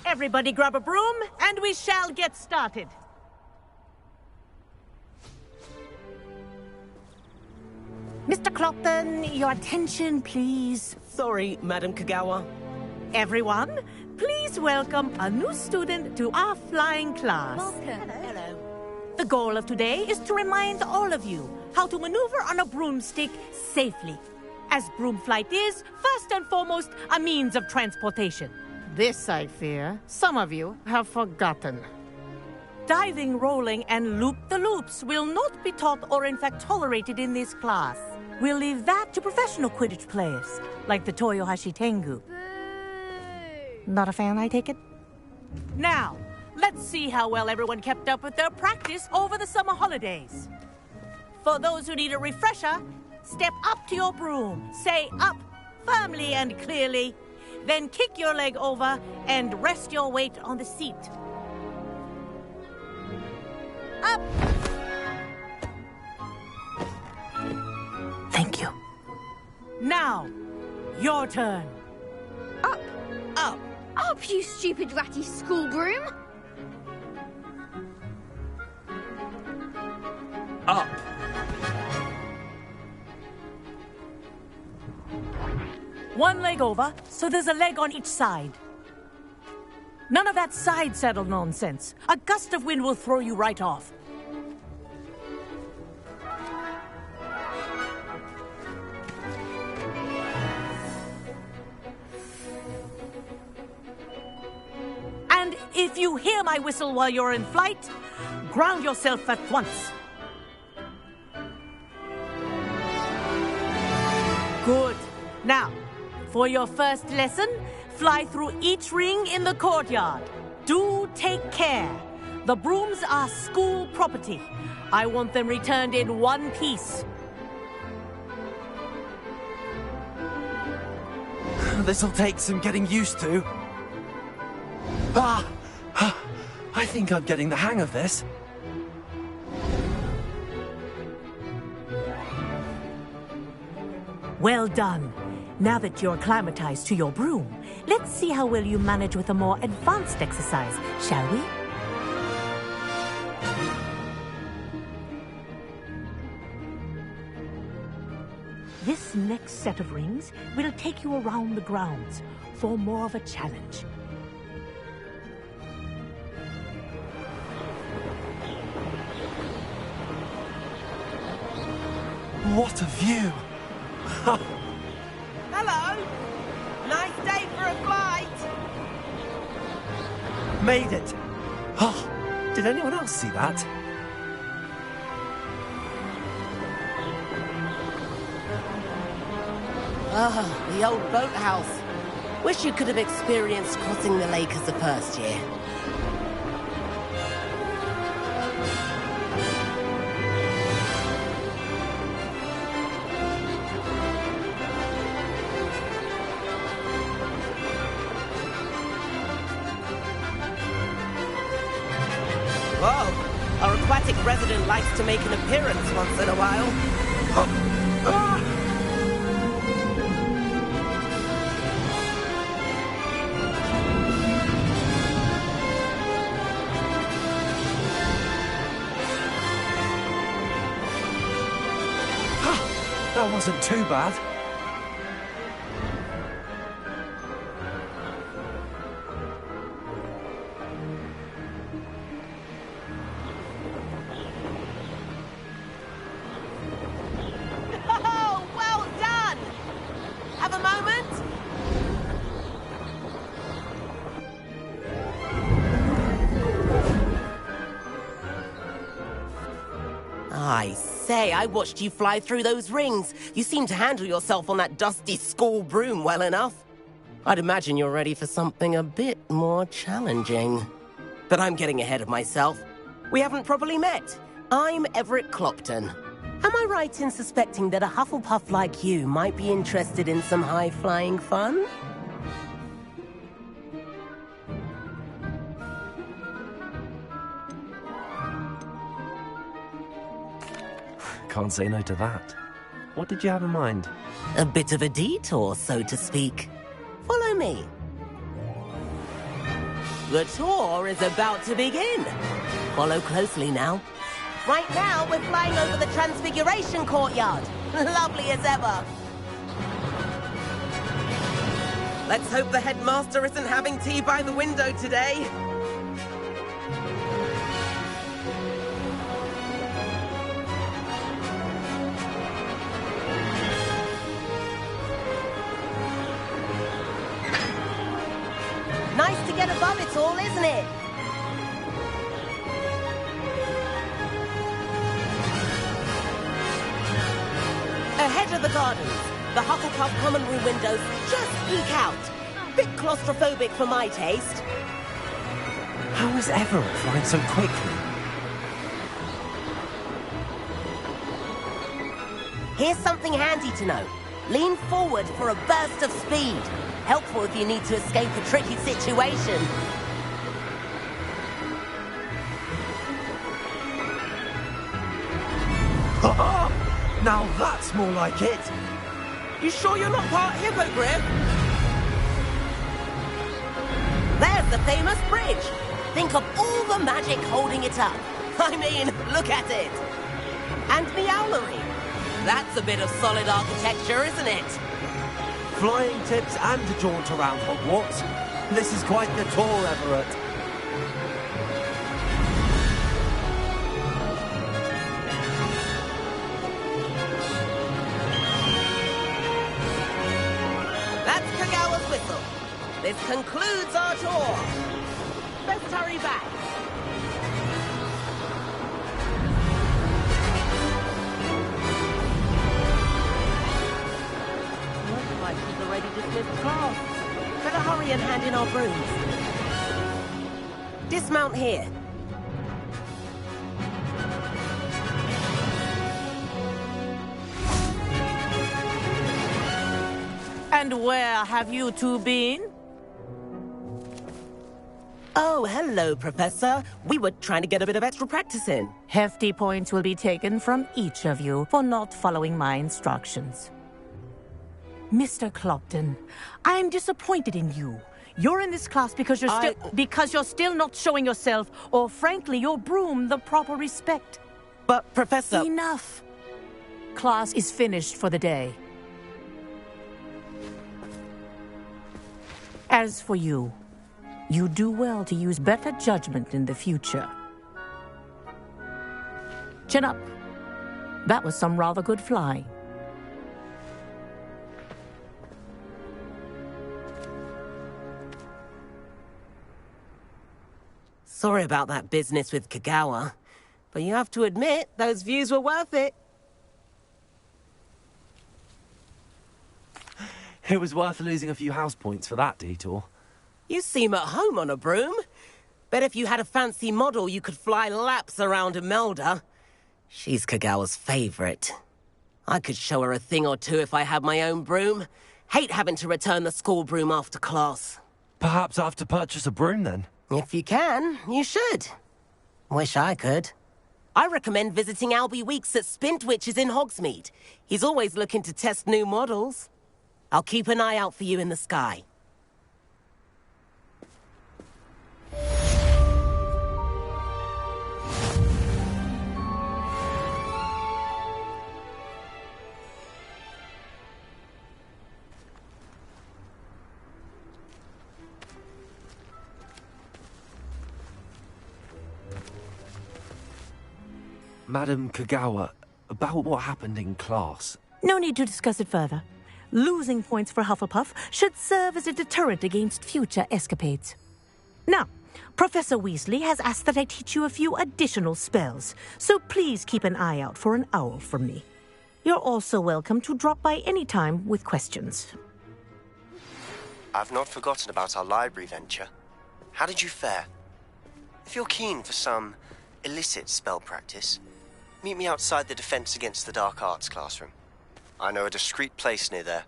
Everybody grab a broom, and we shall get started. Mr. Clopton, your attention, please. Sorry, Madam Kagawa. Everyone, please welcome a new student to our flying class. Welcome. Hello. The goal of today is to remind all of you how to maneuver on a broomstick safely, as broom flight is, first and foremost, a means of transportation. This, I fear, some of you have forgotten. Diving, rolling, and loop-the-loops will not be taught or in fact tolerated in this class. We'll leave that to professional Quidditch players, like the Toyohashi Tengu. Not a fan, I take it? Now, let's see how well everyone kept up with their practice over the summer holidays. For those who need a refresher, step up to your broom, say up firmly and clearly, then kick your leg over and rest your weight on the seat. Up! Thank you. Now, your turn. Up. Up. Up, you stupid ratty school broom. Up. One leg over, so there's a leg on each side. None of that side saddle nonsense. A gust of wind will throw you right off. And if you hear my whistle while you're in flight, ground yourself at once. Good. Now, for your first lesson, fly through each ring in the courtyard. Do take care. The brooms are school property. I want them returned in one piece. This'll take some getting used to. I think I'm getting the hang of this. Well done. Now that you're acclimatized to your broom, let's see how well you manage with a more advanced exercise, shall we? This next set of rings will take you around the grounds for more of a challenge. What a view! Hello! Nice day for a flight! Made it! Oh, did anyone else see that? Ah, the old boathouse. Wish you could have experienced crossing the lake as a first year. Whoa! Our aquatic resident likes to make an appearance once in a while. That wasn't too bad. Oh, well done! say, I watched you fly through those rings. You seem to handle yourself on that dusty school broom well enough. I'd imagine you're ready for something a bit more challenging. But I'm getting ahead of myself. We haven't properly met. I'm Everett Clopton. Am I right in suspecting that a Hufflepuff like you might be interested in some high-flying fun? Can't say no to that. What did you have in mind? A bit of a detour, so to speak. Follow me. The tour is about to begin. Follow closely now. Right now, we're flying over the Transfiguration Courtyard. Lovely as ever. Let's hope the headmaster isn't having tea by the window today. Nice to get above it all, isn't it? Ahead of the gardens, the Hufflepuff common room windows just peek out. Bit claustrophobic for my taste. How is Everett flying so quickly? Here's something handy to know. Lean forward for a burst of speed. Helpful if you need to escape a tricky situation. Ha-ha! Now that's more like it! You sure you're not part hippogriff? There's the famous bridge. Think of all the magic holding it up. I mean, look at it. And the owlery. That's a bit of solid architecture, isn't it? Flying tips and a jaunt around Hogwarts. This is quite the tour, Everett. That's Kagawa's whistle. This concludes our tour. Let's hurry back. Looks like she's already dismissed class. Better hurry and hand in our brooms. Dismount here. And where have you two been? Oh, hello, Professor. We were trying to get a bit of extra practice in. Hefty points will be taken from each of you for not following my instructions. Mr. Clopton, I'm disappointed in you. You're in this class because you're still not showing yourself, or frankly, your broom, the proper respect. But, Professor... Enough. Class is finished for the day. As for you, you do well to use better judgment in the future. Chin up. That was some rather good flying. Sorry about that business with Kagawa, but you have to admit, those views were worth it. It was worth losing a few house points for that detour. You seem at home on a broom. Bet if you had a fancy model, you could fly laps around Imelda. She's Kagawa's favorite. I could show her a thing or two if I had my own broom. Hate having to return the school broom after class. Perhaps I have to purchase a broom then? If you can, you should. Wish I could. I recommend visiting Albie Weeks at Spintwitches in Hogsmeade. He's always looking to test new models. I'll keep an eye out for you in the sky. Madam Kagawa, about what happened in class. No need to discuss it further. Losing points for Hufflepuff should serve as a deterrent against future escapades. Now, Professor Weasley has asked that I teach you a few additional spells, so please keep an eye out for an owl from me. You're also welcome to drop by any time with questions. I've not forgotten about our library venture. How did you fare? If you're keen for some illicit spell practice, meet me outside the Defense Against the Dark Arts classroom. I know a discreet place near there.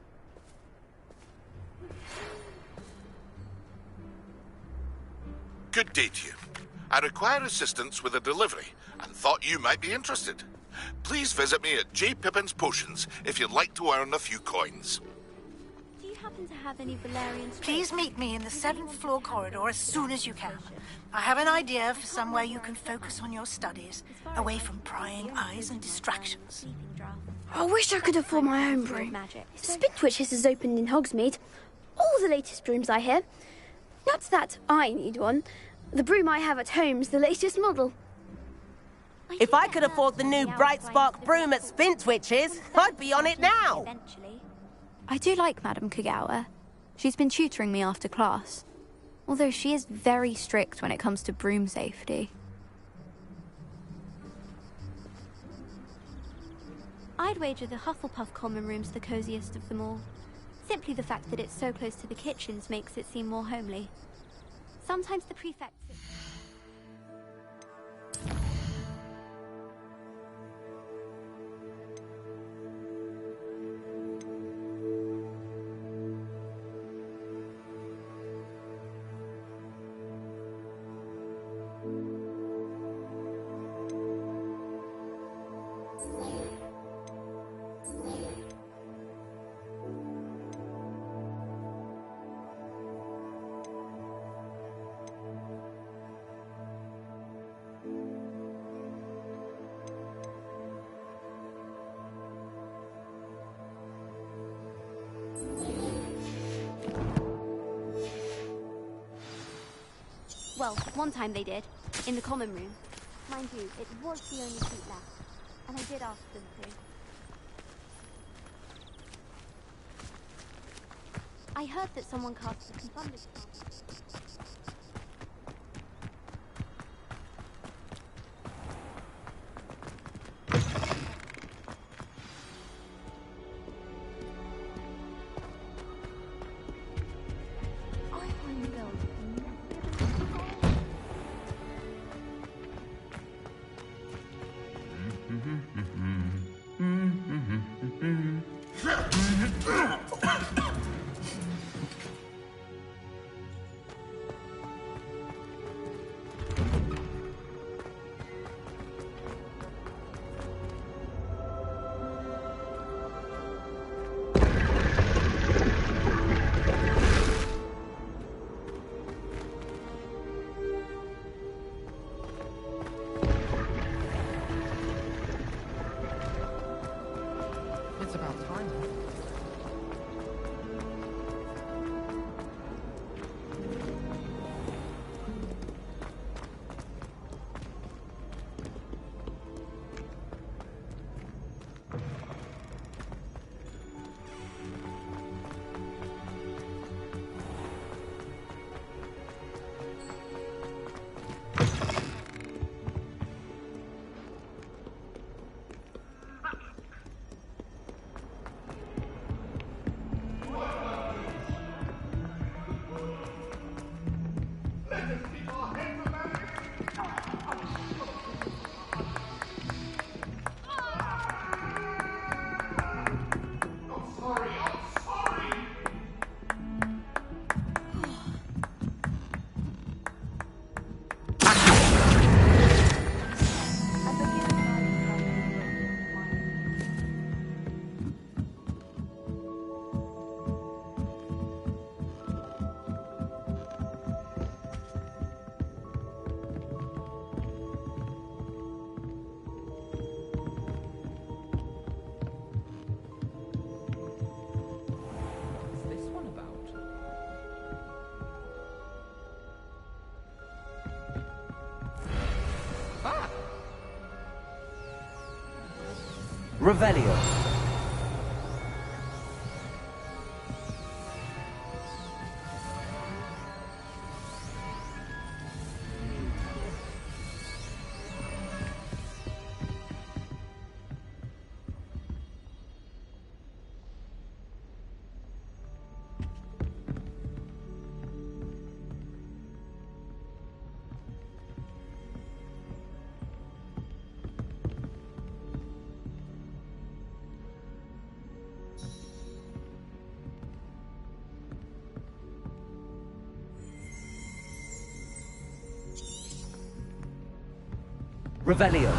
Good day to you. I require assistance with a delivery and thought you might be interested. Please visit me at J. Pippin's Potions if you'd like to earn a few coins. Do you happen to have any Valerian... Please meet me in the 7th floor corridor as soon as you can. I have an idea for somewhere you can focus on your studies, away from prying eyes and distractions. I wish I could afford my own broom. Spintwitches has opened in Hogsmeade. All the latest brooms, I hear. Not that I need one. The broom I have at home's the latest model. If I could afford the new Bright Spark broom at Spintwitches, I'd be on it now. I do like Madame Kagawa. She's been tutoring me after class. Although she is very strict when it comes to broom safety. I'd wager the Hufflepuff common room's the coziest of them all. Simply the fact that it's so close to the kitchens makes it seem more homely. Sometimes the prefects... Well, one time they did, in the common room. Mind you, it was the only seat left, and I did ask them to. I heard that someone cast a confounded spell. It's about time. Revelio. Revelio.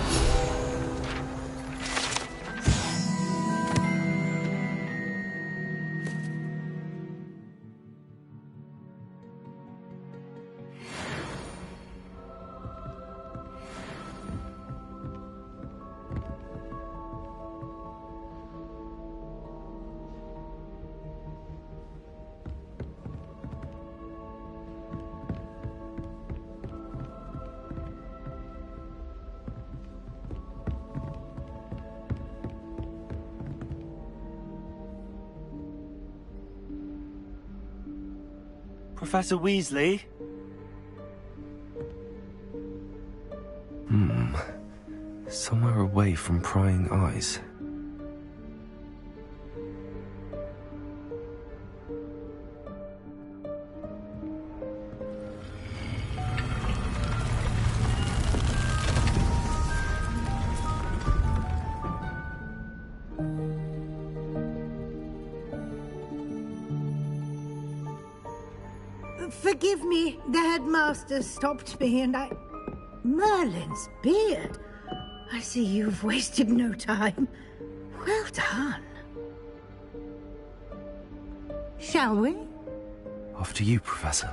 Professor Weasley? Somewhere away from prying eyes. Forgive me, the headmaster stopped me and I... Merlin's beard. I see you've wasted no time. Well done. Shall we? After you, Professor.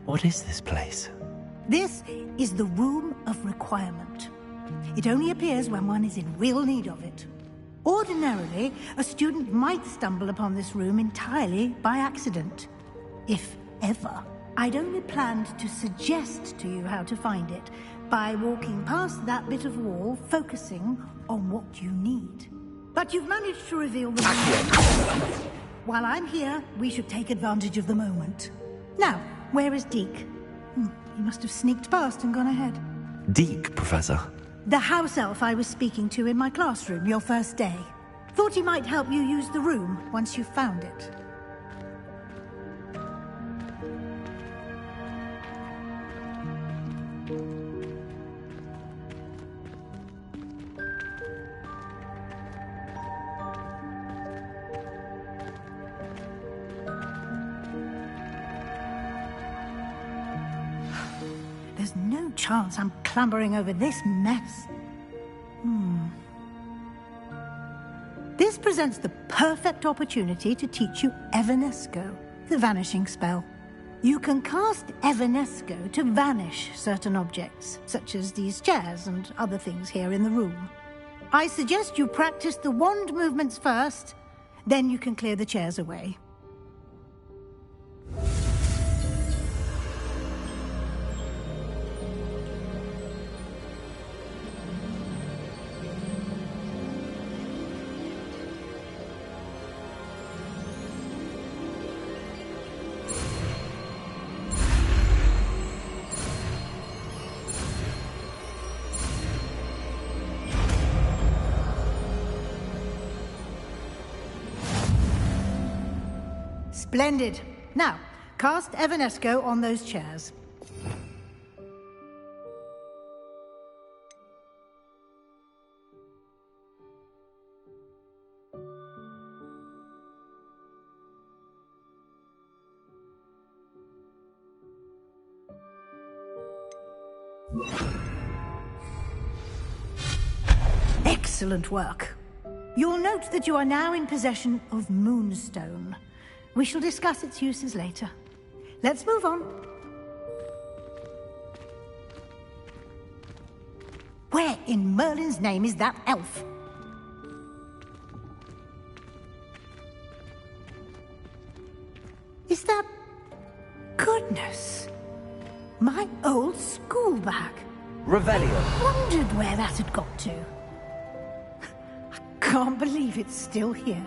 What is this place? This is the Room of Requirement. It only appears when one is in real need of it. Ordinarily, a student might stumble upon this room entirely by accident. If ever. I'd only planned to suggest to you how to find it by walking past that bit of wall, focusing on what you need. But you've managed to reveal the... While I'm here, we should take advantage of the moment. Now, where is Deke? He must have sneaked past and gone ahead. Deke, Professor. The house elf I was speaking to in my classroom your first day. Thought he might help you use the room once you found it. There's no chance I'm clambering over this mess. This presents the perfect opportunity to teach you Evanesco, the vanishing spell. You can cast Evanesco to vanish certain objects, such as these chairs and other things here in the room. I suggest you practice the wand movements first, then you can clear the chairs away. Splendid. Now, cast Evanesco on those chairs. Excellent work. You'll note that you are now in possession of Moonstone. We shall discuss its uses later. Let's move on. Where in Merlin's name is that elf? Is that... Goodness! My old school bag. Revelio. Wondered where that had got to. I can't believe it's still here.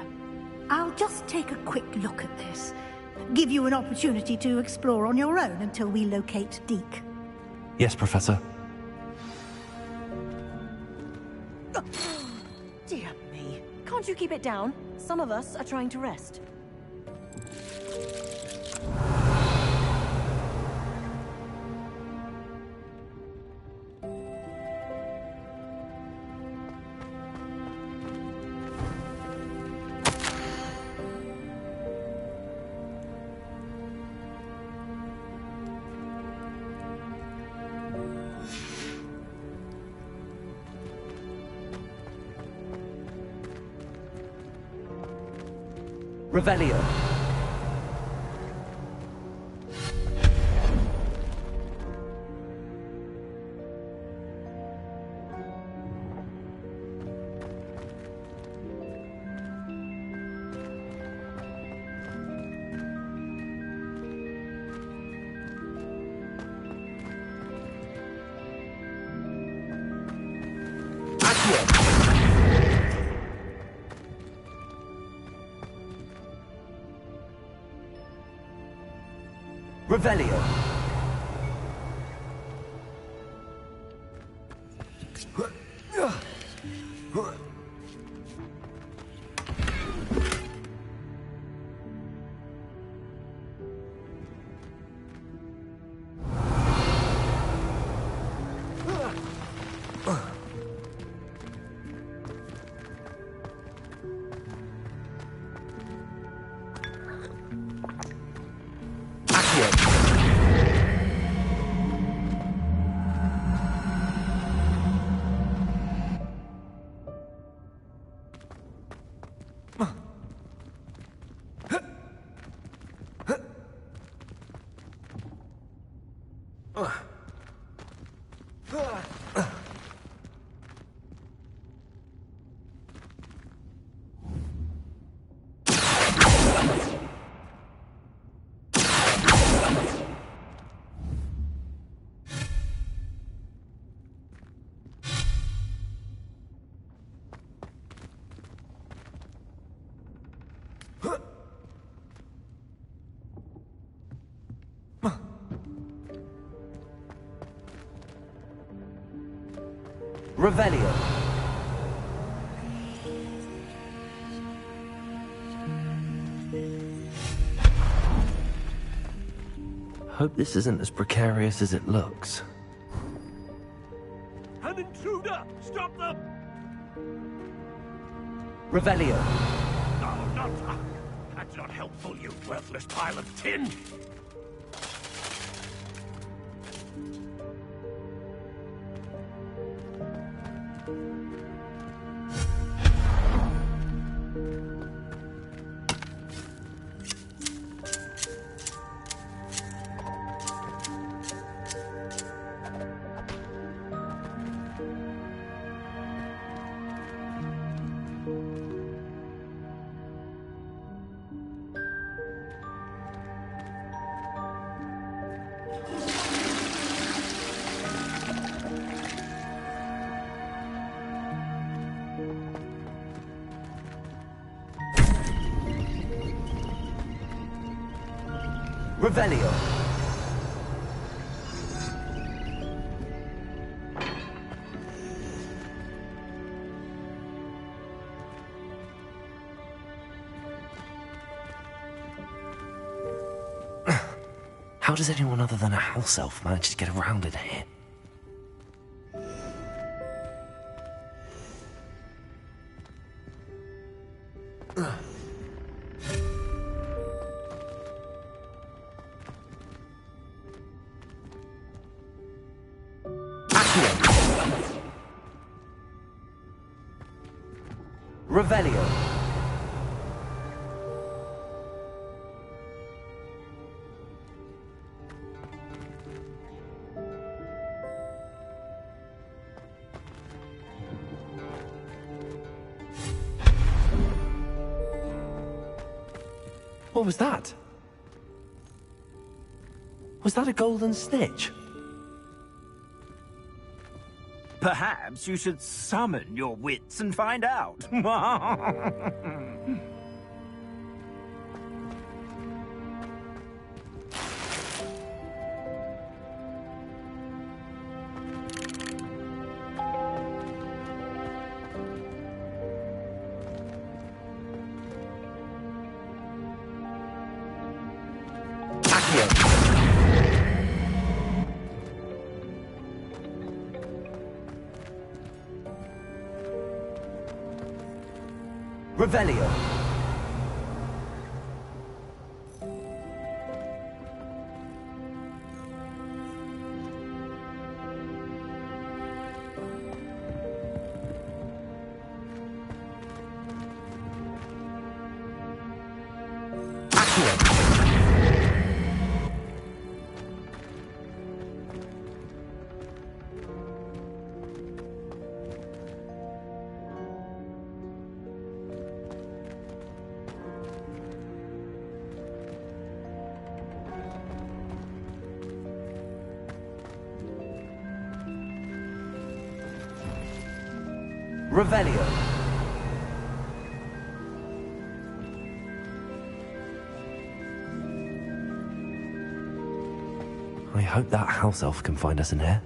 I'll just take a quick look at this. Give you an opportunity to explore on your own until we locate Deke. Yes, Professor. Dear me. Can't you keep it down? Some of us are trying to rest. Revelio. Revelio. Revelio. Hope this isn't as precarious as it looks. An intruder! Stop them! Revelio. No, not... That's not helpful, you worthless pile of tin! Revelio. How does anyone other than a house elf manage to get around in here? Revelio. What was that? Was that a golden snitch? Perhaps you should summon your wits and find out. Revelio. Revelio. I hope that house elf can find us in here.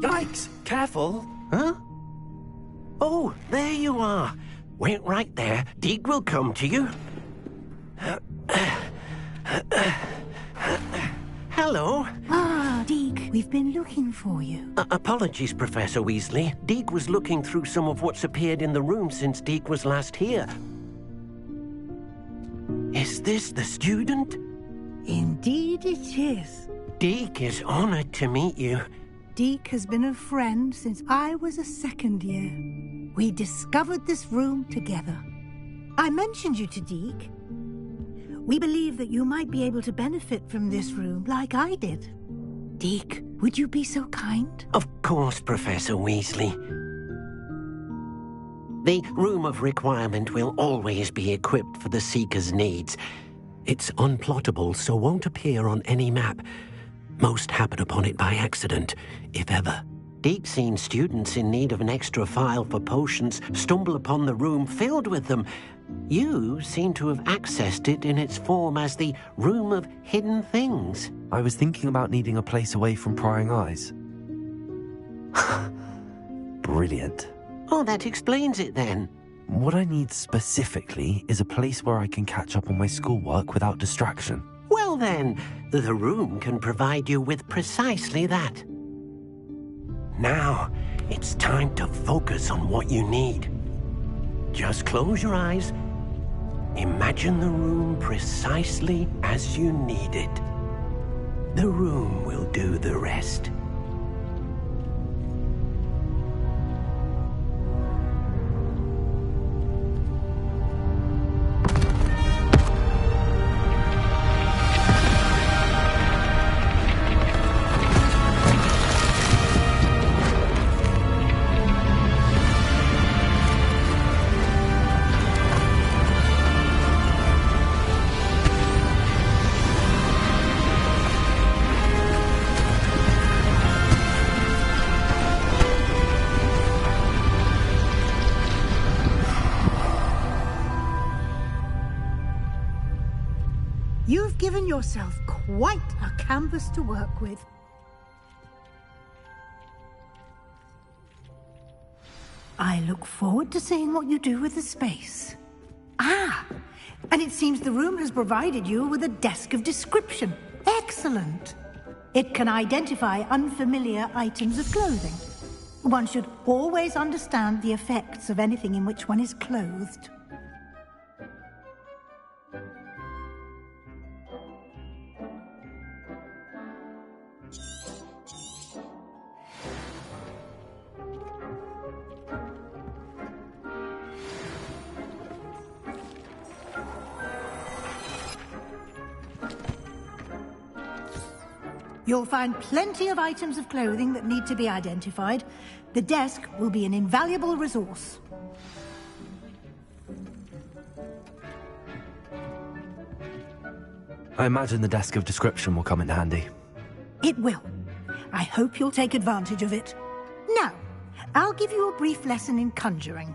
Yikes! Careful! Huh? Oh, there you are. Wait right there. Deek will come to you. Hello. Ah, Deek, we've been looking for you. Apologies, Professor Weasley. Deek was looking through some of what's appeared in the room since Deek was last here. Is this the student? Indeed it is. Deek is honored to meet you. Deek has been a friend since I was a second year. We discovered this room together. I mentioned you to Deek. We believe that you might be able to benefit from this room like I did. Deek, would you be so kind? Of course, Professor Weasley. The Room of Requirement will always be equipped for the Seeker's needs. It's unplottable, so won't appear on any map. Most happen upon it by accident, if ever. Deek's seen students in need of an extra file for potions stumble upon the room filled with them. You seem to have accessed it in its form as the Room of Hidden Things. I was thinking about needing a place away from prying eyes. Brilliant. Oh, that explains it then. What I need specifically is a place where I can catch up on my schoolwork without distraction. Well then, the room can provide you with precisely that. Now, it's time to focus on what you need. Just close your eyes. Imagine the room precisely as you need it. The room will do the rest. You've given yourself quite a canvas to work with. I look forward to seeing what you do with the space. Ah, and it seems the room has provided you with a desk of description. Excellent. It can identify unfamiliar items of clothing. One should always understand the effects of anything in which one is clothed. You'll find plenty of items of clothing that need to be identified. The desk will be an invaluable resource. I imagine the desk of description will come in handy. It will. I hope you'll take advantage of it. Now, I'll give you a brief lesson in conjuring.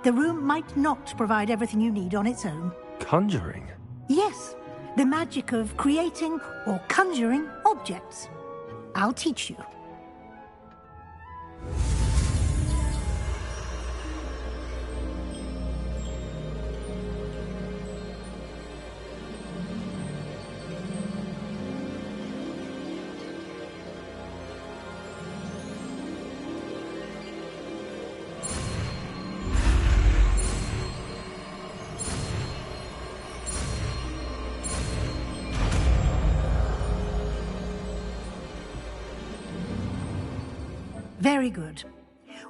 The room might not provide everything you need on its own. Conjuring? Yes, the magic of creating or conjuring objects. I'll teach you. Very good.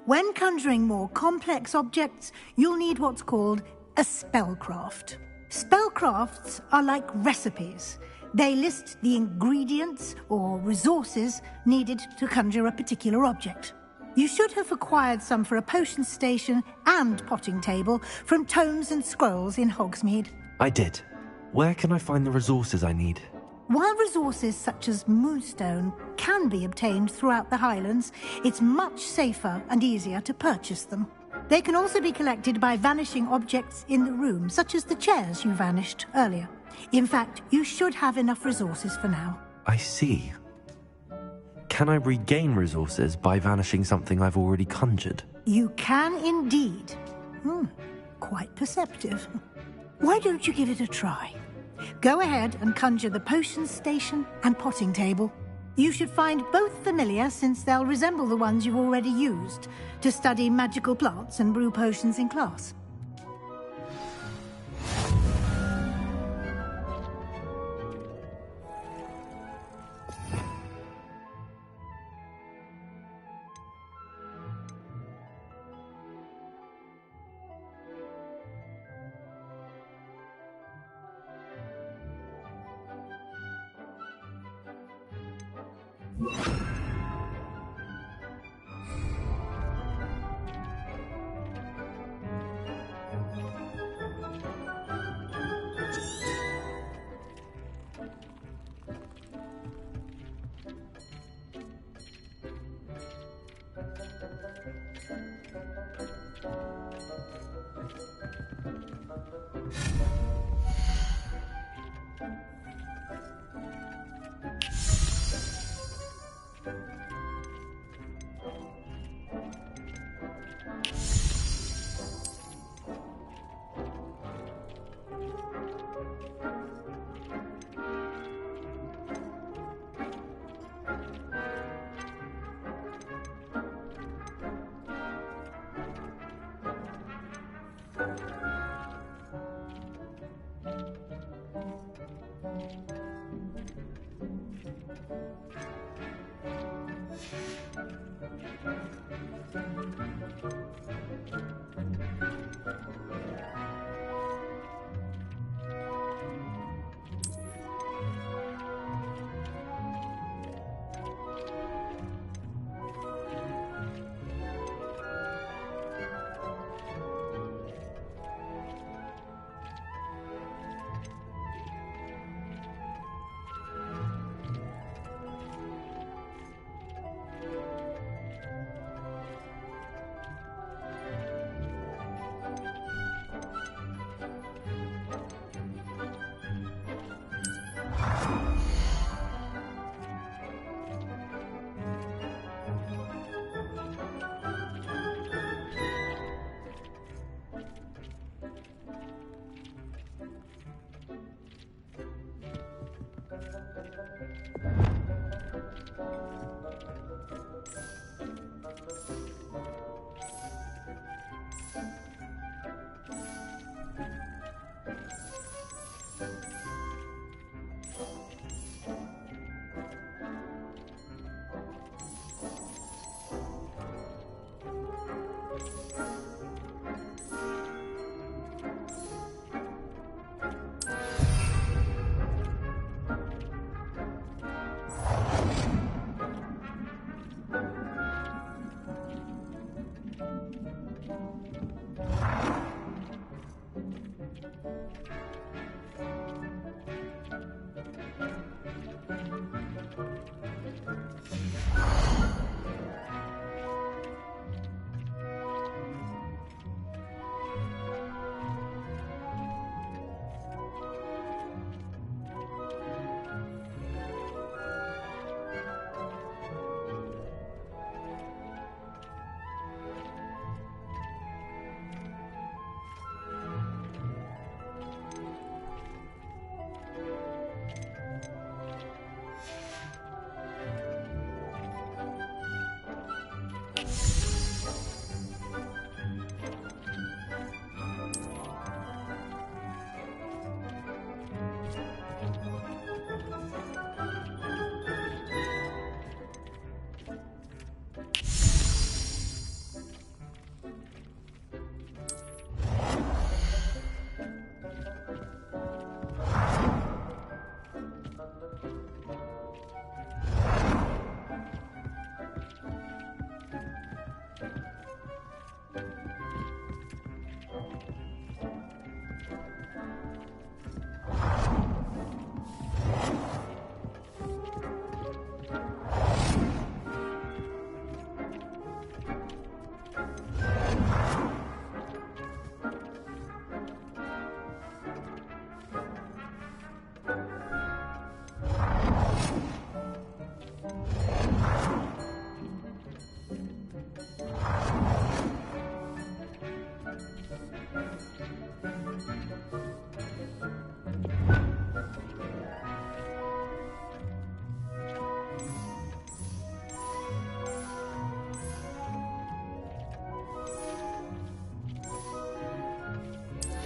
When conjuring more complex objects, you'll need what's called a spellcraft. Spellcrafts are like recipes. They list the ingredients or resources needed to conjure a particular object. You should have acquired some for a potion station and potting table from tomes and scrolls in Hogsmeade. I did. Where can I find the resources I need? While resources such as moonstone can be obtained throughout the Highlands, it's much safer and easier to purchase them. They can also be collected by vanishing objects in the room, such as the chairs you vanished earlier. In fact, you should have enough resources for now. I see. Can I regain resources by vanishing something I've already conjured? You can indeed. Quite perceptive. Why don't you give it a try? Go ahead and conjure the potion station and potting table. You should find both familiar, since they'll resemble the ones you've already used to study magical plants and brew potions in class.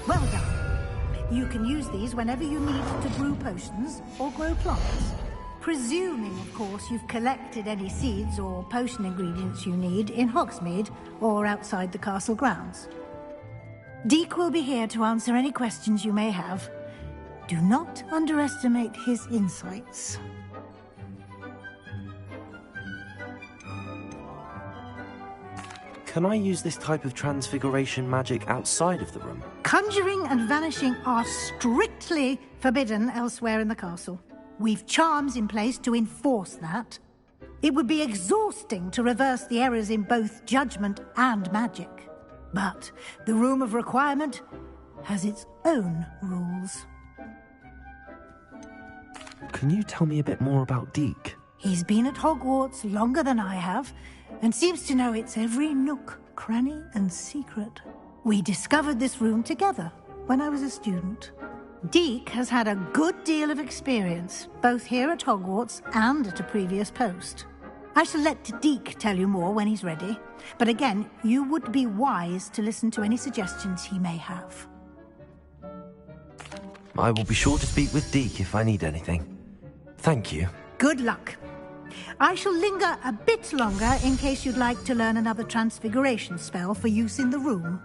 Well done. You can use these whenever you need to brew potions or grow plants. Presuming, of course, you've collected any seeds or potion ingredients you need in Hogsmeade or outside the castle grounds. Deek will be here to answer any questions you may have. Do not underestimate his insights. Can I use this type of transfiguration magic outside of the room? Conjuring and vanishing are strictly forbidden elsewhere in the castle. We've charms in place to enforce that. It would be exhausting to reverse the errors in both judgment and magic. But the Room of Requirement has its own rules. Can you tell me a bit more about Deek? He's been at Hogwarts longer than I have, and seems to know its every nook, cranny, and secret. We discovered this room together when I was a student. Deek has had a good deal of experience, both here at Hogwarts and at a previous post. I shall let Deek tell you more when he's ready, but again, you would be wise to listen to any suggestions he may have. I will be sure to speak with Deek if I need anything. Thank you. Good luck. I shall linger a bit longer in case you'd like to learn another transfiguration spell for use in the room.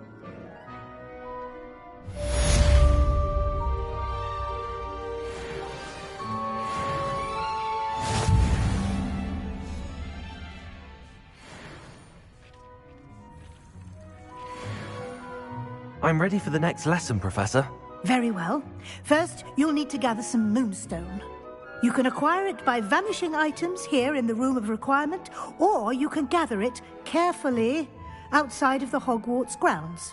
I'm ready for the next lesson, Professor. Very well. First, you'll need to gather some moonstone. You can acquire it by vanishing items here in the Room of Requirement, or you can gather it carefully outside of the Hogwarts grounds.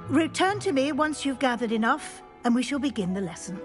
Return to me once you've gathered enough, and we shall begin the lesson.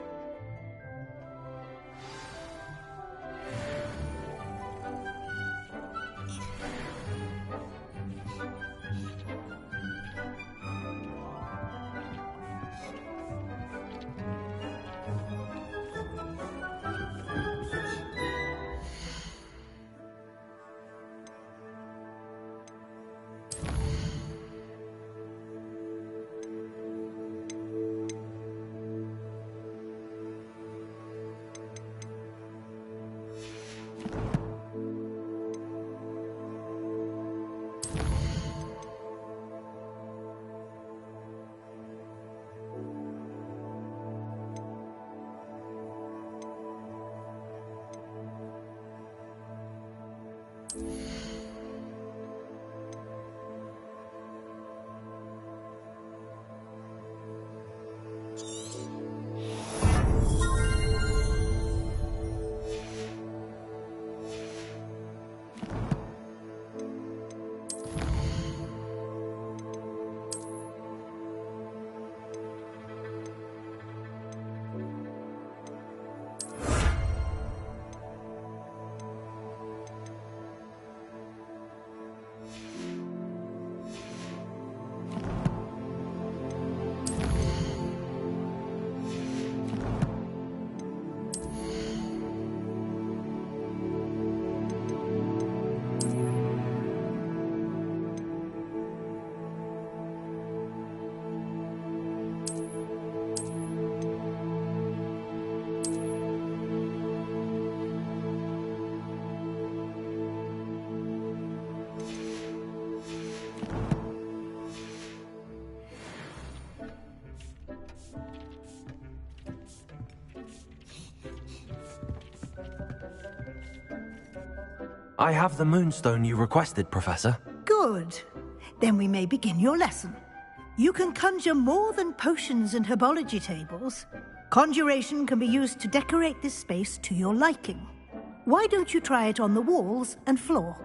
I have the moonstone you requested, Professor. Good. Then we may begin your lesson. You can conjure more than potions and herbology tables. Conjuration can be used to decorate this space to your liking. Why don't you try it on the walls and floor?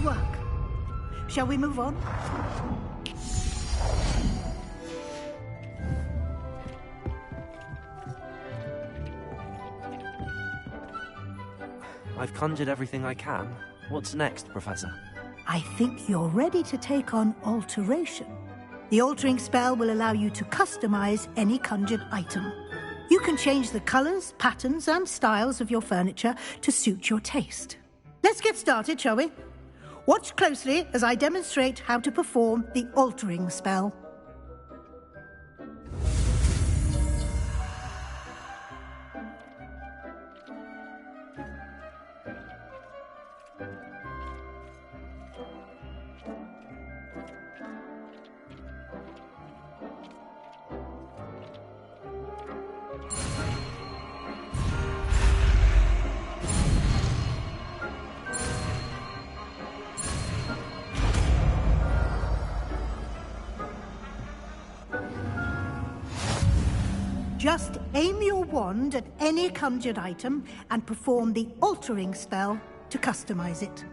work. Shall we move on? I've conjured everything I can. What's next, Professor? I think you're ready to take on alteration. The altering spell will allow you to customize any conjured item. You can change the colors, patterns, and styles of your furniture to suit your taste. Let's get started, shall we? Watch closely as I demonstrate how to perform the altering spell. Just aim your wand at any conjured item and perform the altering spell to customize it.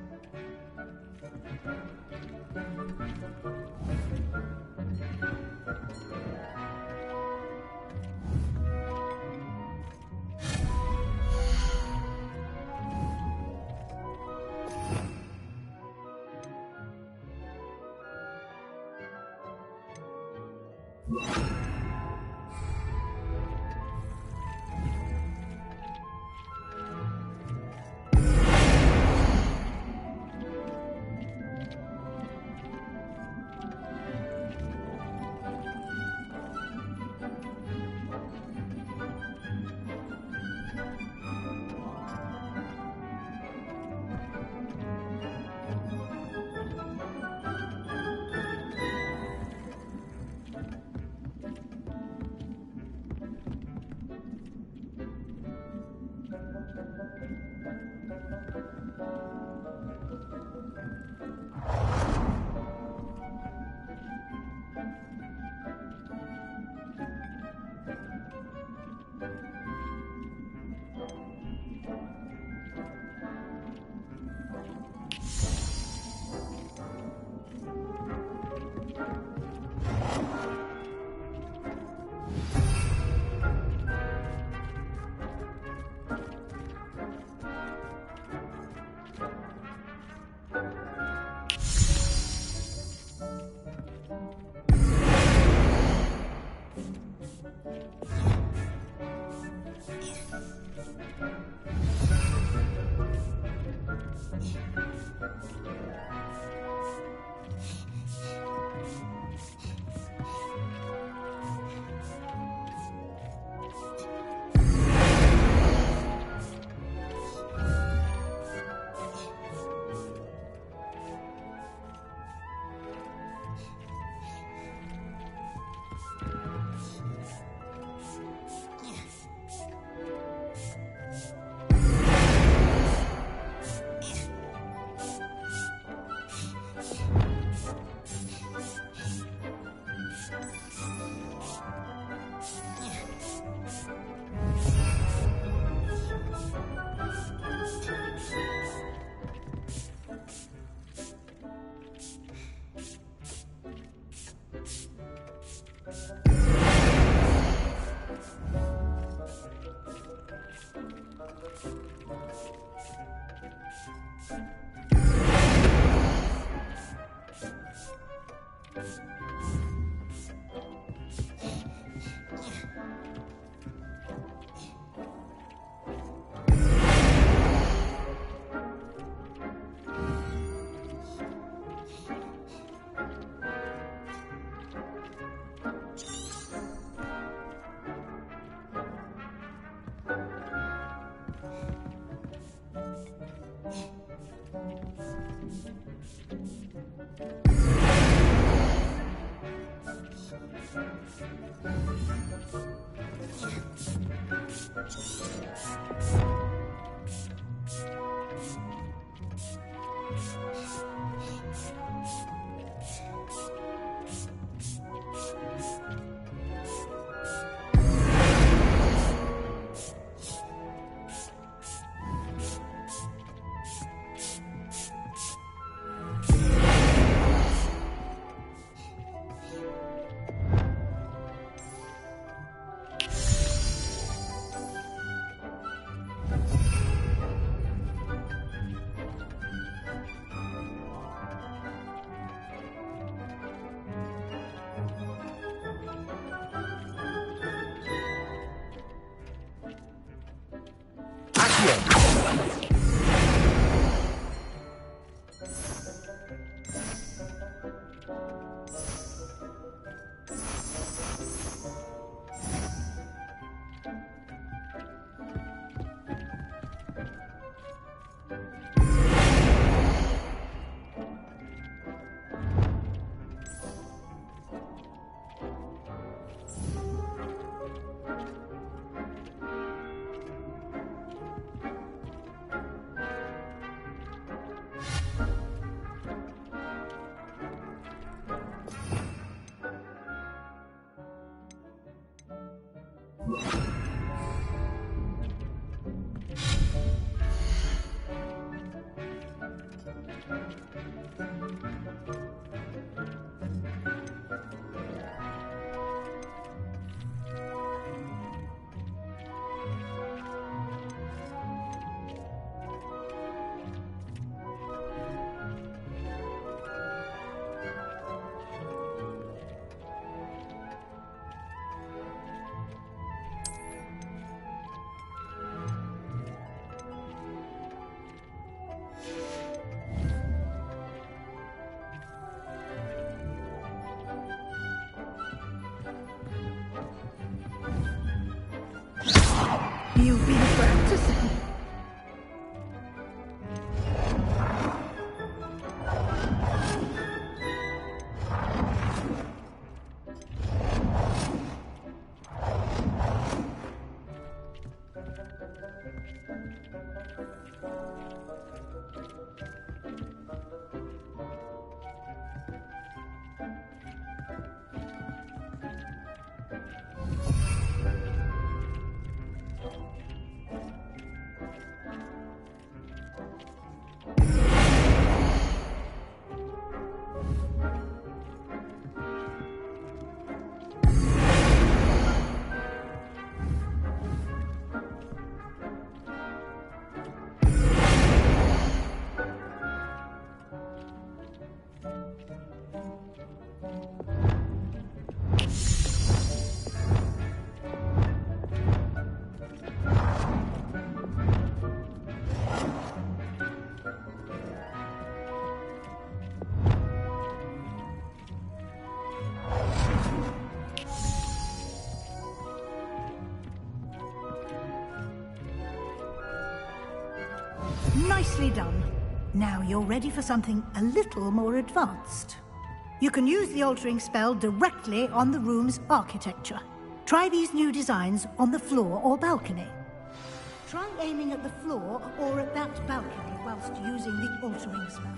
You've been practicing. Nicely done. Now you're ready for something a little more advanced. You can use the altering spell directly on the room's architecture. Try these new designs on the floor or balcony. Try aiming at the floor or at that balcony whilst using the altering spell.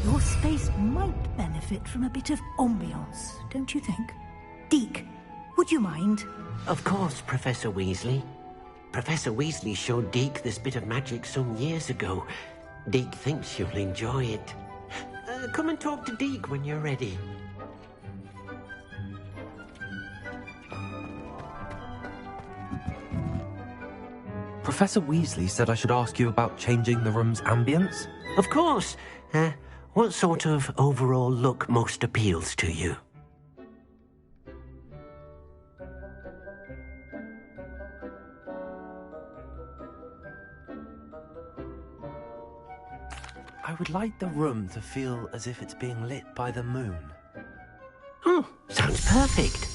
Your space might benefit from a bit of ambiance, don't you think? Deke, would you mind? Of course, Professor Weasley. Professor Weasley showed Deke this bit of magic some years ago. Deke thinks you'll enjoy it. Come and talk to Deke when you're ready. Professor Weasley said I should ask you about changing the room's ambience? Of course. What sort of overall look most appeals to you? I would like the room to feel as if it's being lit by the moon. Sounds perfect.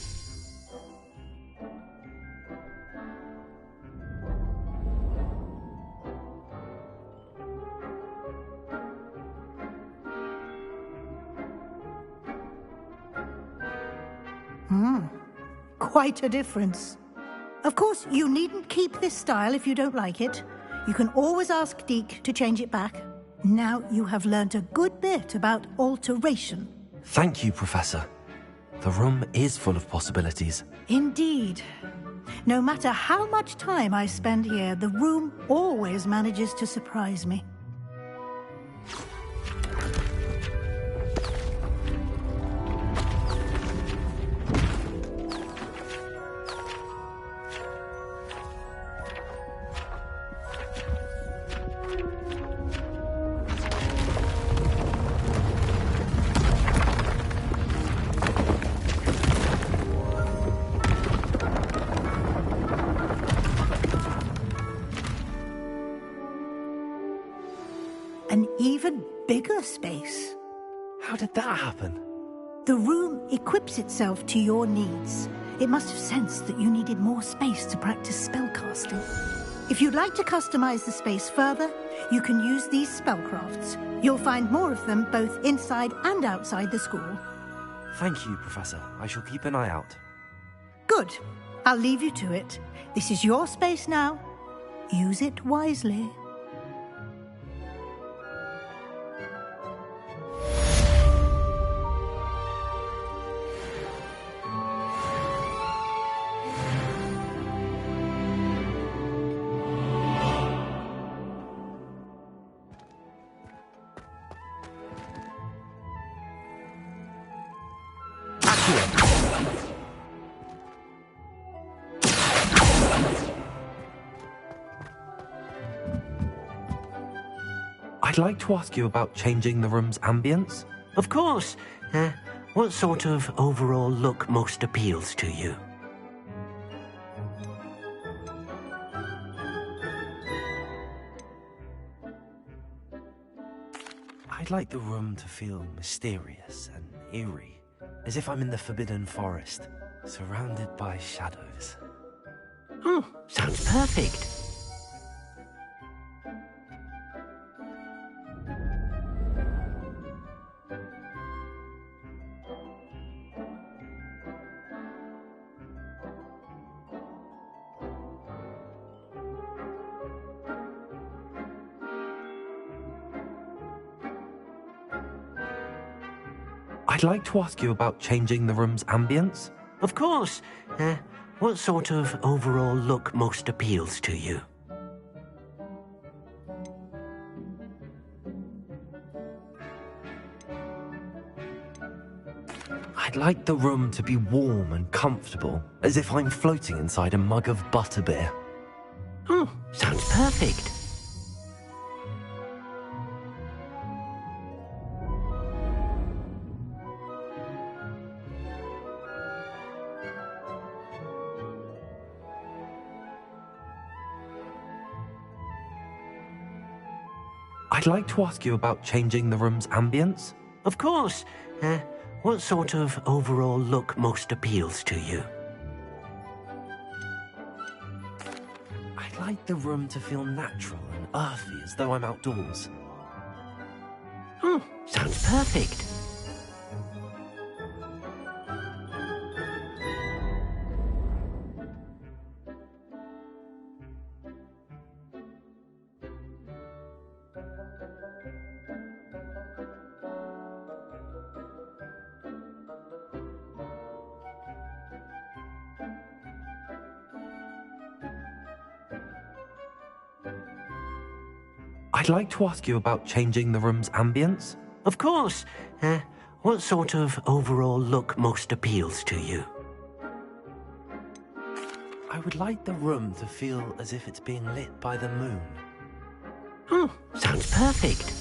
Quite a difference. Of course, you needn't keep this style if you don't like it. You can always ask Deke to change it back. Now you have learnt a good bit about alteration. Thank you, Professor. The room is full of possibilities. Indeed. No matter how much time I spend here, the room always manages to surprise me. An even bigger space. How did that happen? The room equips itself to your needs. It must have sensed that you needed more space to practice spellcasting. If you'd like to customize the space further, you can use these spellcrafts. You'll find more of them both inside and outside the school. Thank you, Professor. I shall keep an eye out. Good. I'll leave you to it. This is your space now. Use it wisely. I'd like to ask you about changing the room's ambience. Of course. What sort of overall look most appeals to you? I'd like the room to feel mysterious and eerie, as if I'm in the Forbidden Forest, surrounded by shadows. Sounds perfect. I'd like to ask you about changing the room's ambience. Of course. What sort of overall look most appeals to you? I'd like the room to be warm and comfortable, as if I'm floating inside a mug of butterbeer. Sounds perfect. I'd like to ask you about changing the room's ambience. Of course. What sort of overall look most appeals to you? I'd like the room to feel natural and earthy, as though I'm outdoors. Sounds perfect. I'd like to ask you about changing the room's ambience. Of course. What sort of overall look most appeals to you? I would like the room to feel as if it's being lit by the moon. Sounds perfect.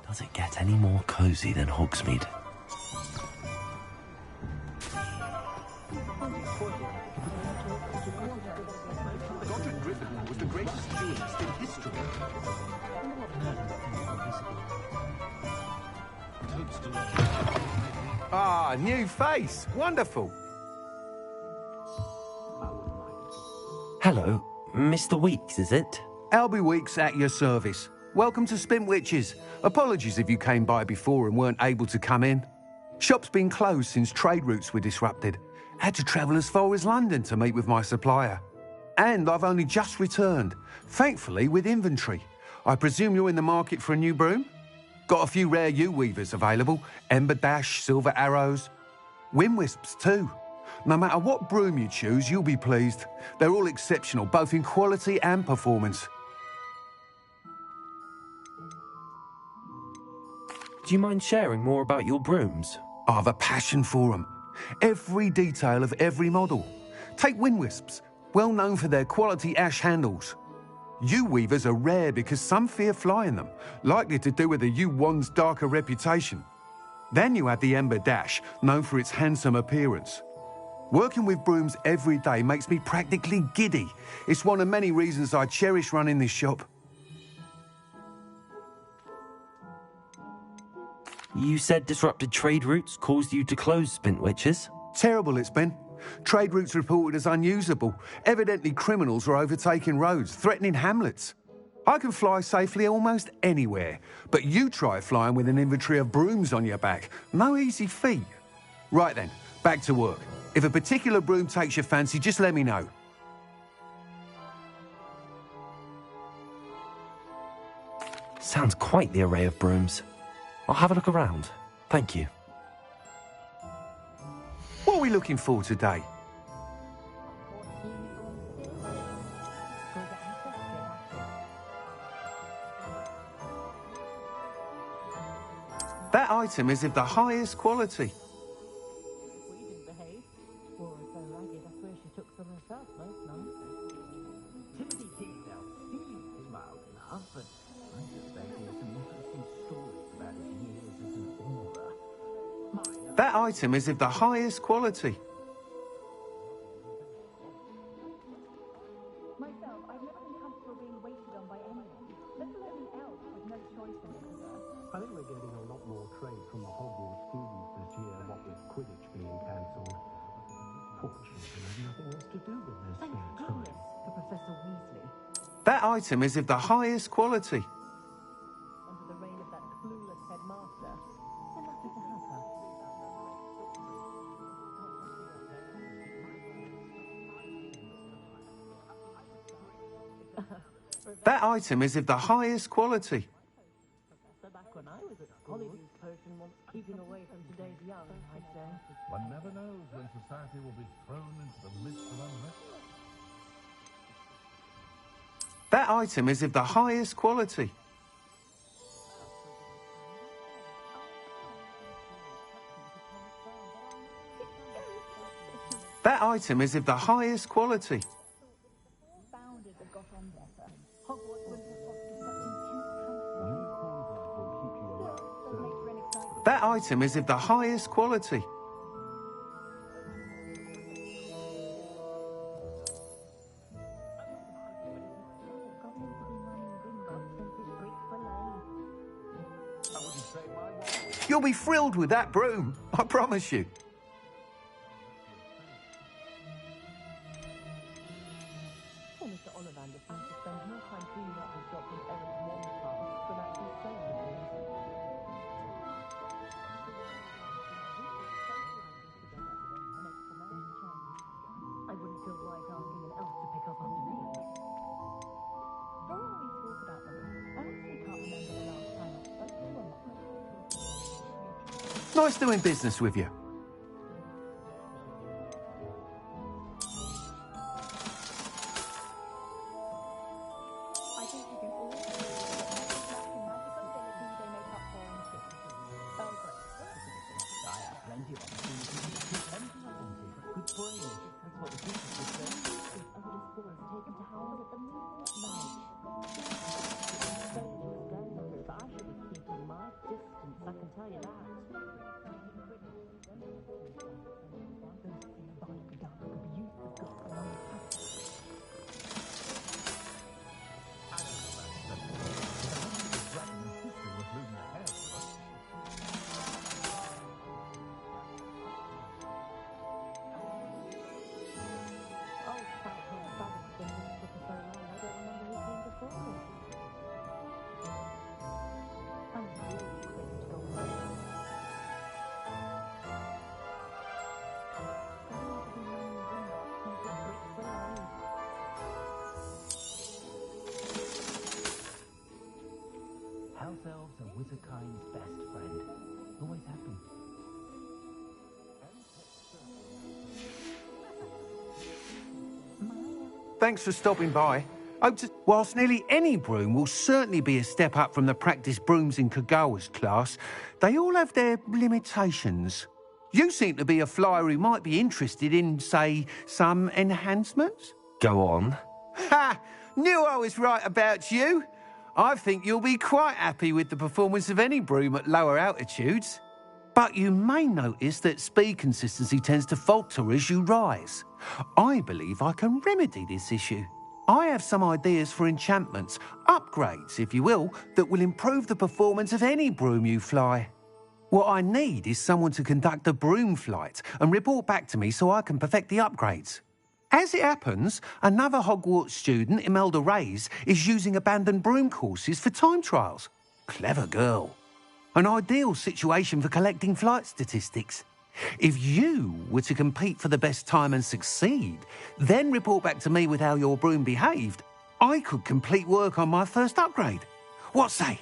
Does it get any more cosy than Hogsmeade? Was the greatest duelist in history. Ah, new face. Wonderful. Hello, Mr. Weeks, is it? Albie Weeks at your service. Welcome to Spintwitches. Apologies if you came by before and weren't able to come in. Shop's been closed since trade routes were disrupted. Had to travel as far as London to meet with my supplier. And I've only just returned, thankfully with inventory. I presume you're in the market for a new broom? Got a few rare U-weavers available. Ember Dash, Silver Arrows. Wind Wisps too. No matter what broom you choose, you'll be pleased. They're all exceptional, both in quality and performance. Do you mind sharing more about your brooms? I have a passion for them. Every detail of every model. Take Wind Wisps, well known for their quality ash handles. U-weavers are rare because some fear flying them, likely to do with the U-wand's darker reputation. Then you have the Ember Dash, known for its handsome appearance. Working with brooms every day makes me practically giddy. It's one of many reasons I cherish running this shop. You said disrupted trade routes caused you to close Spintwitches? Terrible it's been. Trade routes reported as unusable. Evidently criminals are overtaking roads, threatening hamlets. I can fly safely almost anywhere, but you try flying with an inventory of brooms on your back. No easy feat. Right then, back to work. If a particular broom takes your fancy, just let me know. Sounds quite the array of brooms. I'll have a look around. Thank you. What are we looking for today? That item is of the highest quality. That item is of the highest quality. Myself, I've never been comfortable being waited on by anyone, let alone an elf with no choice in it. I think we're getting a lot more trade from the Hogwarts students this year, what with Quidditch being cancelled. Poor children have nothing else to do with their spare time. For Professor Weasley. That item is of the highest quality. Under the reign of that clueless headmaster, I'm lucky to have her. That item is of the highest quality. So back when I was at Hollywood's potion wants keeping away from today's young, I'd say. One never knows when society will be thrown into the midst of unrest. That item is of the highest quality. That item is of the highest quality. That item is of the highest quality. You'll be thrilled with that broom, I promise you. Poor Mr. Ollivander seems to spend more time cleaning up his shop from errant wand tasks than actually selling things. I wouldn't feel right asking an elf to pick up after me. Before we talk about them, I actually can't remember the last time I spoke to them. Nice doing business with you. Elves are Wizardkind's best friend. Always have been. Thanks for stopping by. Whilst nearly any broom will certainly be a step up from the practice brooms in Kagawa's class, they all have their limitations. You seem to be a flyer who might be interested in, say, some enhancements? Go on. Ha! Knew I was right about you. I think you'll be quite happy with the performance of any broom at lower altitudes. But you may notice that speed consistency tends to falter as you rise. I believe I can remedy this issue. I have some ideas for enchantments, upgrades, if you will, that will improve the performance of any broom you fly. What I need is someone to conduct a broom flight and report back to me so I can perfect the upgrades. As it happens, another Hogwarts student, Imelda Reyes, is using abandoned broom courses for time trials. Clever girl. An ideal situation for collecting flight statistics. If you were to compete for the best time and succeed, then report back to me with how your broom behaved, I could complete work on my first upgrade. What say?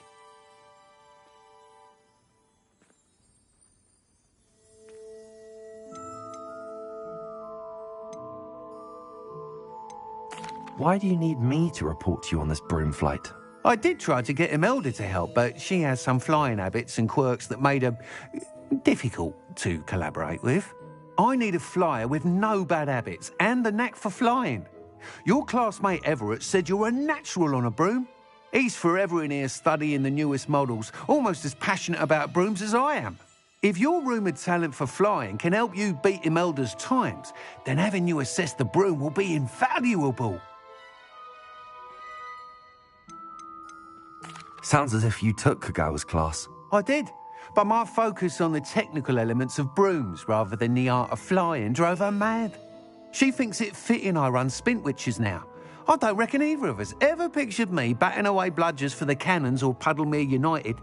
Why do you need me to report to you on this broom flight? I did try to get Imelda to help, but she has some flying habits and quirks that made her difficult to collaborate with. I need a flyer with no bad habits and the knack for flying. Your classmate Everett said you're a natural on a broom. He's forever in here studying the newest models, almost as passionate about brooms as I am. If your rumoured talent for flying can help you beat Imelda's times, then having you assess the broom will be invaluable. Sounds as if you took Kagawa's class. I did, but my focus on the technical elements of brooms rather than the art of flying drove her mad. She thinks it fitting I run Spintwitches now. I don't reckon either of us ever pictured me batting away bludgers for the Cannons or Puddlemere United.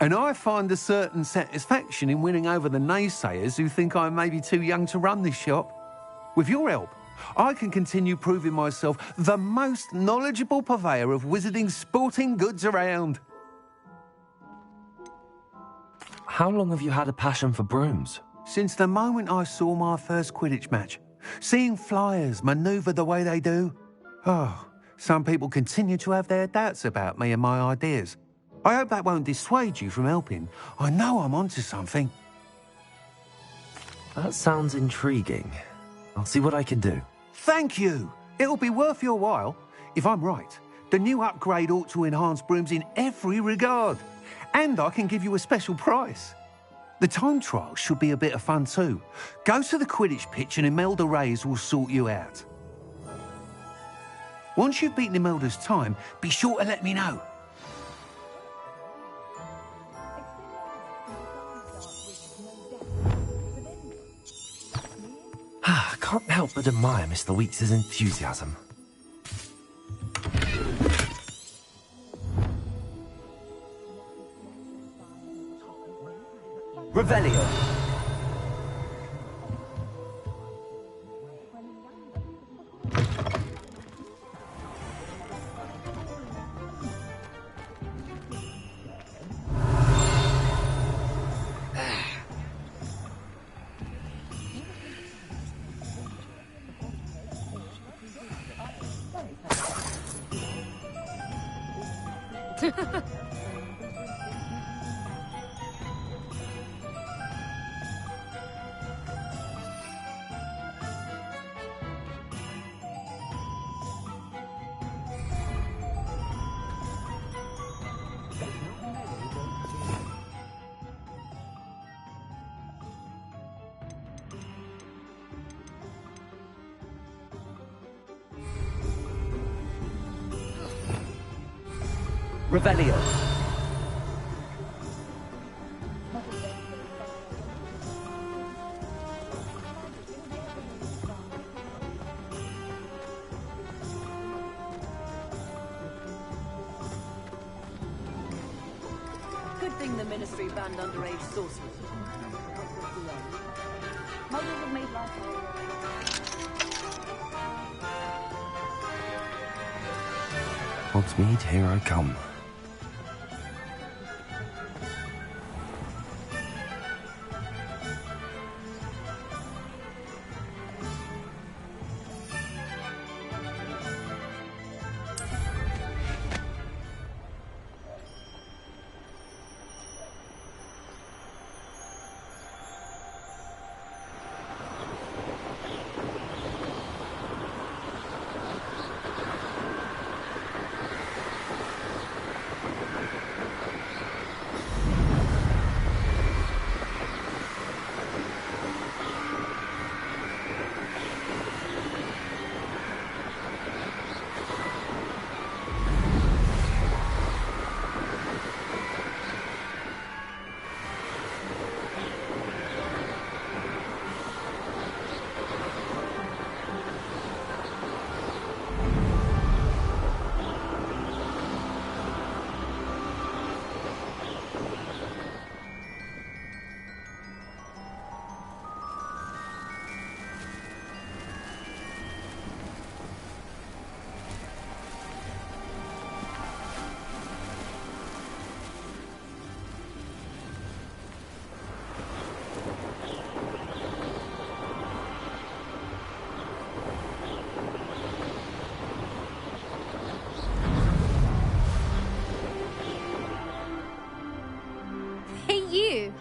And I find a certain satisfaction in winning over the naysayers who think I'm maybe too young to run this shop. With your help, I can continue proving myself the most knowledgeable purveyor of wizarding sporting goods around. How long have you had a passion for brooms? Since the moment I saw my first Quidditch match. Seeing flyers manoeuvre the way they do. Oh, some people continue to have their doubts about me and my ideas. I hope that won't dissuade you from helping. I know I'm onto something. That sounds intriguing. I'll see what I can do. Thank you. It'll be worth your while. If I'm right, the new upgrade ought to enhance brooms in every regard. And I can give you a special price. The time trial should be a bit of fun too. Go to the Quidditch pitch and Imelda Reyes will sort you out. Once you've beaten Imelda's time, be sure to let me know. I can't help but admire Mr. Weeks' enthusiasm. Revelio. Revelio. Good thing the Ministry banned underage sorcery. Models have made life. Hogsmeade, here I come.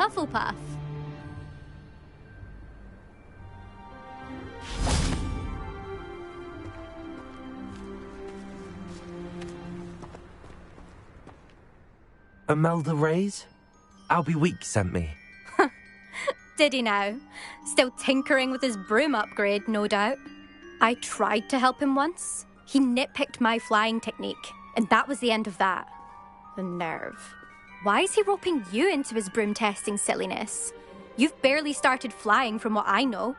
Hufflepuff. Imelda Reyes? Albie Week sent me. Did he now? Still tinkering with his broom upgrade, no doubt. I tried to help him once. He nitpicked my flying technique, and that was the end of that. The nerve. Why is he roping you into his broom testing silliness? You've barely started flying from what I know.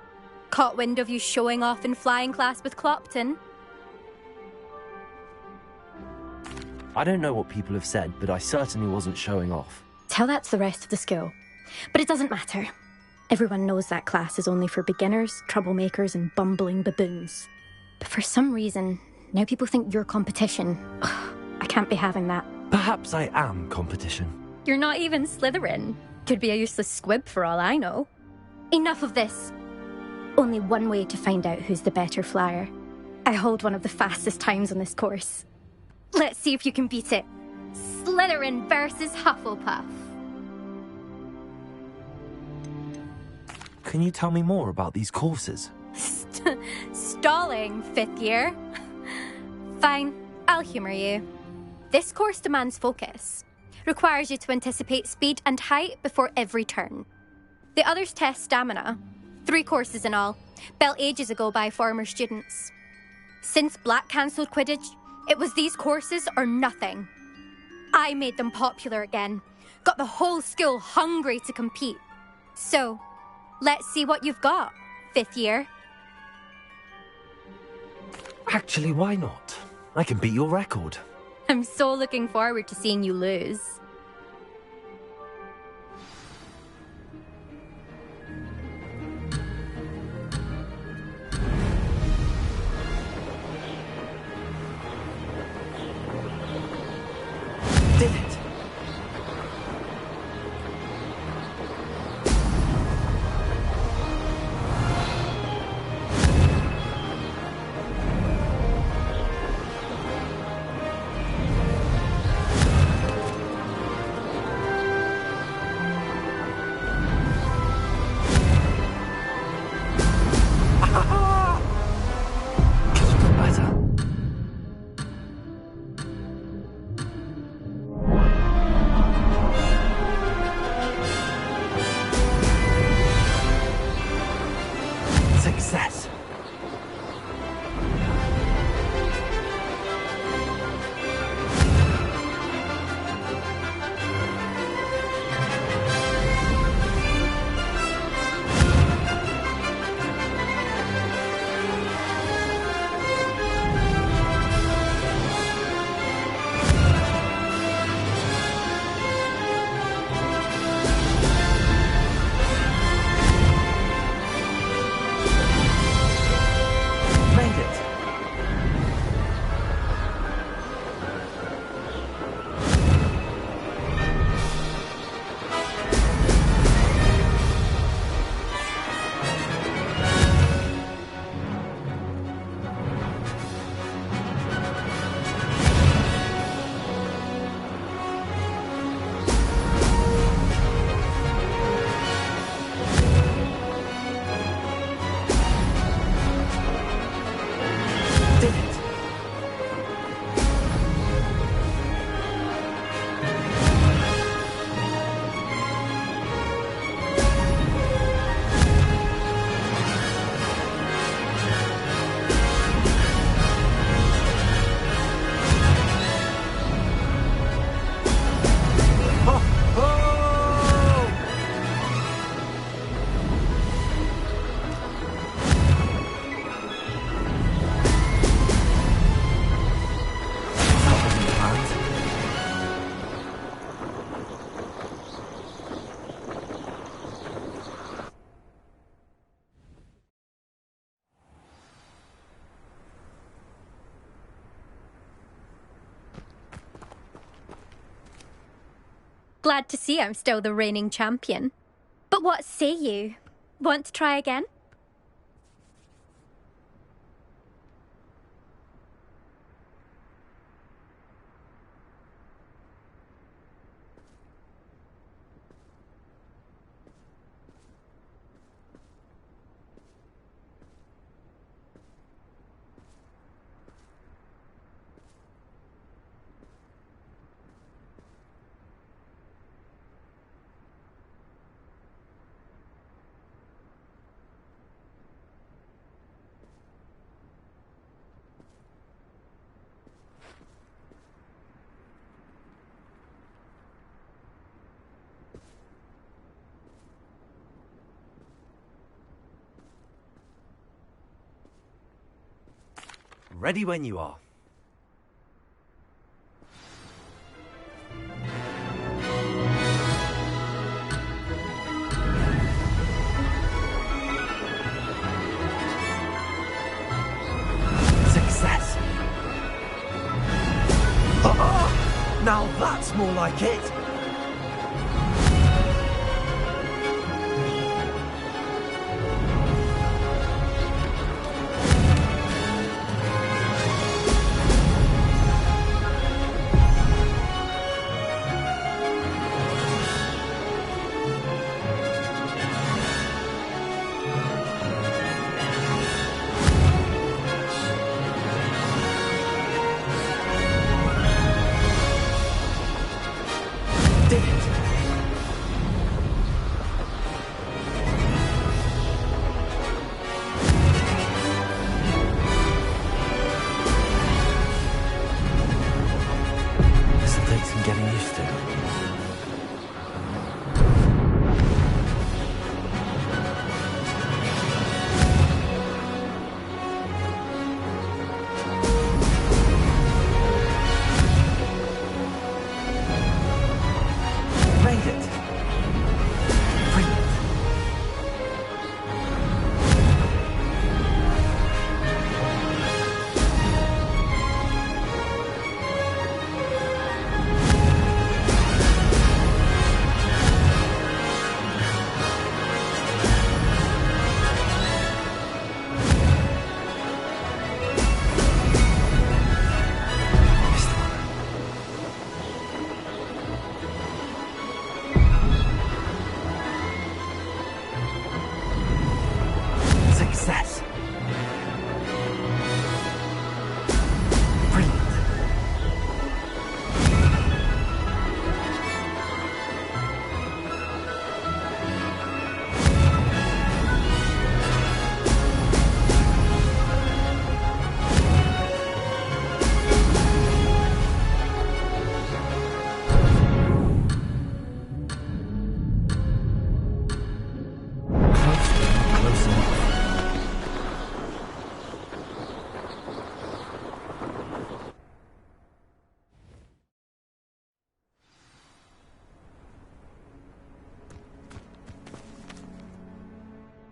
Caught wind of you showing off in flying class with Clopton. I don't know what people have said, but I certainly wasn't showing off. Tell that to the rest of the school. But it doesn't matter. Everyone knows that class is only for beginners, troublemakers, and bumbling baboons. But for some reason, now people think you're competition. Ugh, I can't be having that. Perhaps I am competition. You're not even Slytherin. Could be a useless squib for all I know. Enough of this. Only one way to find out who's the better flyer. I hold one of the fastest times on this course. Let's see if you can beat it. Slytherin versus Hufflepuff. Can you tell me more about these courses? Stalling, 5th year. Fine, I'll humour you. This course demands focus. Requires you to anticipate speed and height before every turn. The others test stamina. 3 courses in all, built ages ago by former students. Since Black cancelled Quidditch, it was these courses or nothing. I made them popular again. Got the whole school hungry to compete. So, let's see what you've got, 5th year. Actually, why not? I can beat your record. I'm so looking forward to seeing you lose. Did it! Success! Glad to see I'm still the reigning champion. But what say you? Want to try again? Ready when you are. Success! Now that's more like it!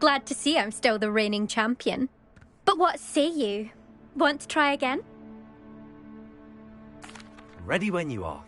Glad to see I'm still the reigning champion. But what say you? Want to try again? Ready when you are.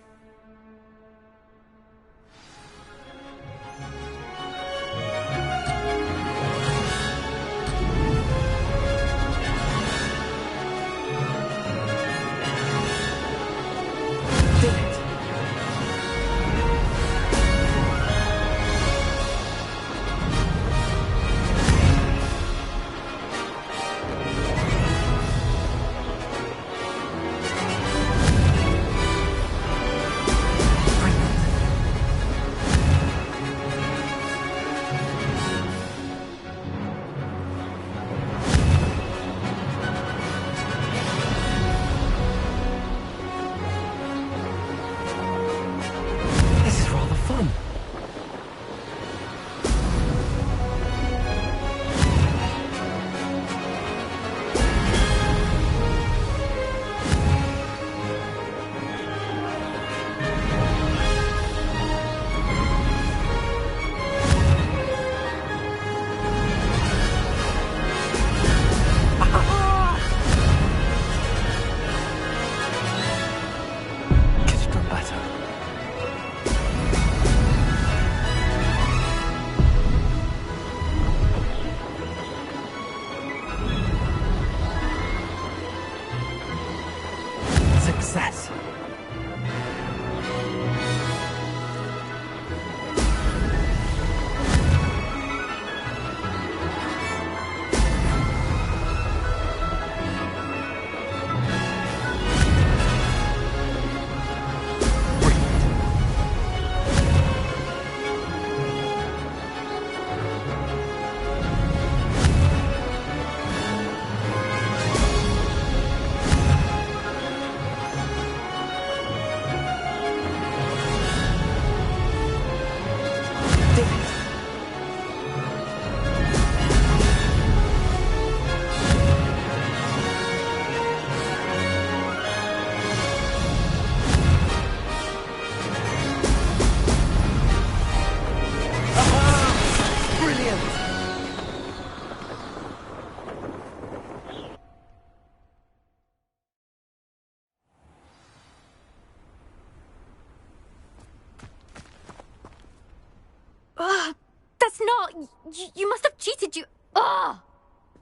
must not. You must have cheated. Ugh!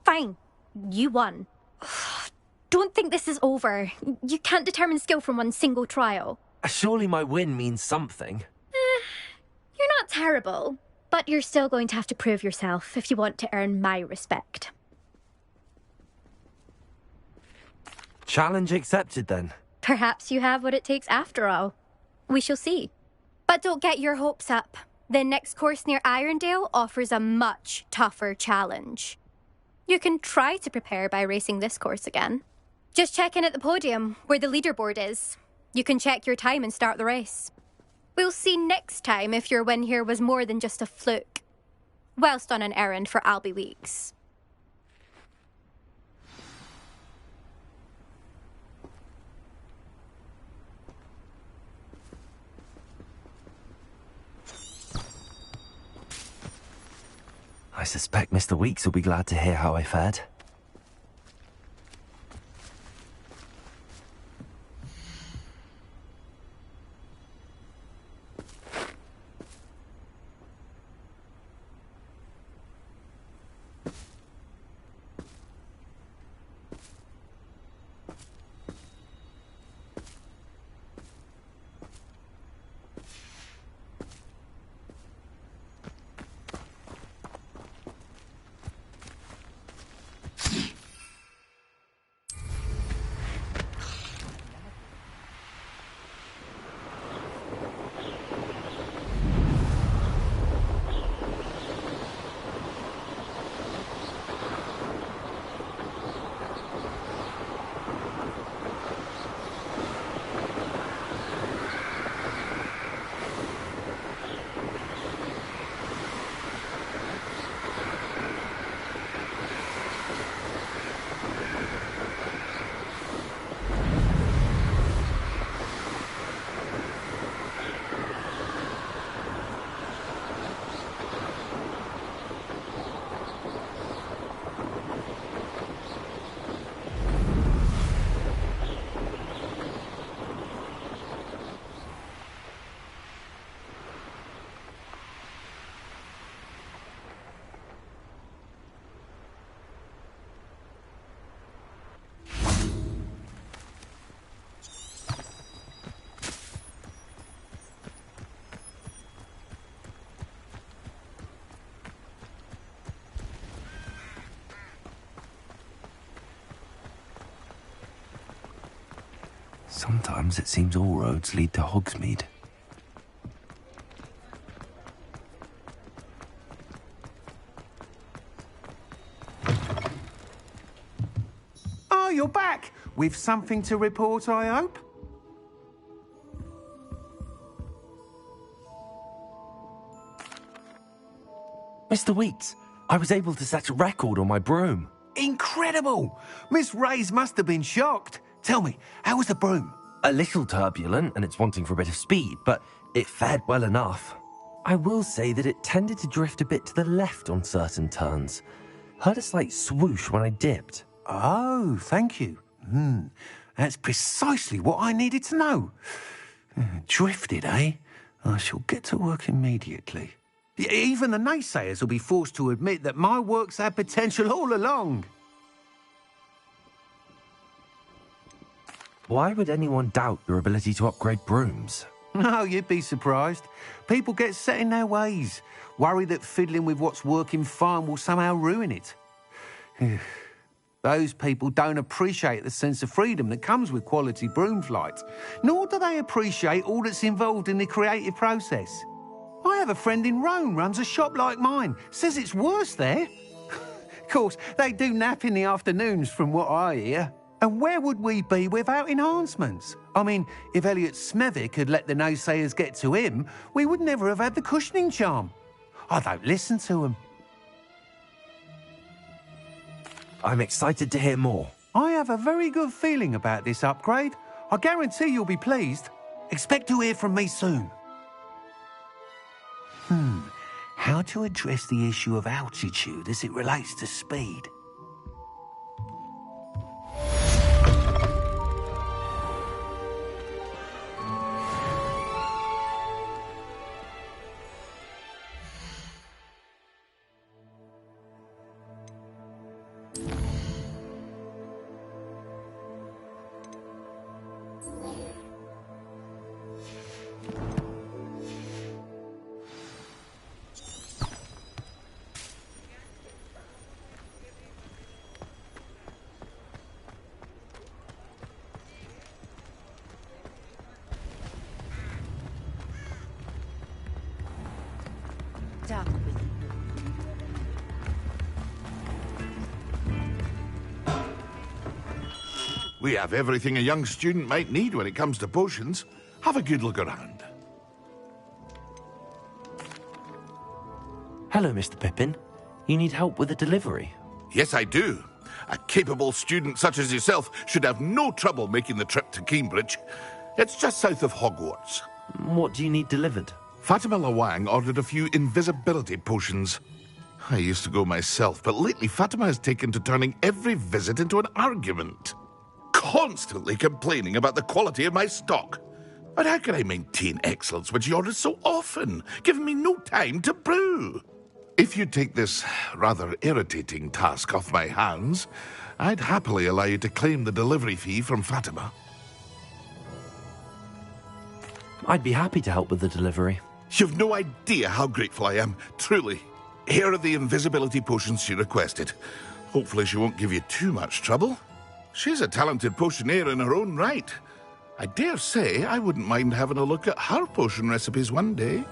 Fine. You won. Don't think this is over. You can't determine skill from one single trial. Surely my win means something. You're not terrible, but you're still going to have to prove yourself if you want to earn my respect. Challenge accepted, then. Perhaps you have what it takes after all. We shall see. But don't get your hopes up. The next course near Irondale offers a much tougher challenge. You can try to prepare by racing this course again. Just check in at the podium, where the leaderboard is. You can check your time and start the race. We'll see next time if your win here was more than just a fluke. Whilst on an errand for Albie Weeks. I suspect Mr. Weeks will be glad to hear how I fared. Sometimes it seems all roads lead to Hogsmeade. Oh, you're back! With something to report, I hope? Mr. Weeks, I was able to set a record on my broom. Incredible! Miss Ray's must have been shocked. Tell me, how was the broom? A little turbulent, and it's wanting for a bit of speed, but it fared well enough. I will say that it tended to drift a bit to the left on certain turns. Heard a slight swoosh when I dipped. Oh, thank you. That's precisely what I needed to know. Drifted, eh? I shall get to work immediately. Even the naysayers will be forced to admit that my work's had potential all along. Why would anyone doubt your ability to upgrade brooms? No, you'd be surprised. People get set in their ways, worry that fiddling with what's working fine will somehow ruin it. Those people don't appreciate the sense of freedom that comes with quality broom flight, nor do they appreciate all that's involved in the creative process. I have a friend in Rome runs a shop like mine, says it's worse there. Of course, they do nap in the afternoons from what I hear. And where would we be without enhancements? I mean, if Elliot Smethwick had let the naysayers get to him, we would never have had the cushioning charm. I don't listen to them. I'm excited to hear more. I have a very good feeling about this upgrade. I guarantee you'll be pleased. Expect to hear from me soon. How to address the issue of altitude as it relates to speed? We have everything a young student might need when it comes to potions. Have a good look around. Hello, Mr. Pippin. You need help with a delivery? Yes, I do. A capable student such as yourself should have no trouble making the trip to Cambridge. It's just south of Hogwarts. What do you need delivered? Fatima Lawang ordered a few invisibility potions. I used to go myself, but lately Fatima has taken to turning every visit into an argument. Constantly complaining about the quality of my stock. But how can I maintain excellence when she orders so often, giving me no time to brew? If you take this rather irritating task off my hands, I'd happily allow you to claim the delivery fee from Fatima. I'd be happy to help with the delivery. You've no idea how grateful I am, truly. Here are the invisibility potions she requested. Hopefully she won't give you too much trouble. She's a talented potioneer in her own right. I dare say I wouldn't mind having a look at her potion recipes one day.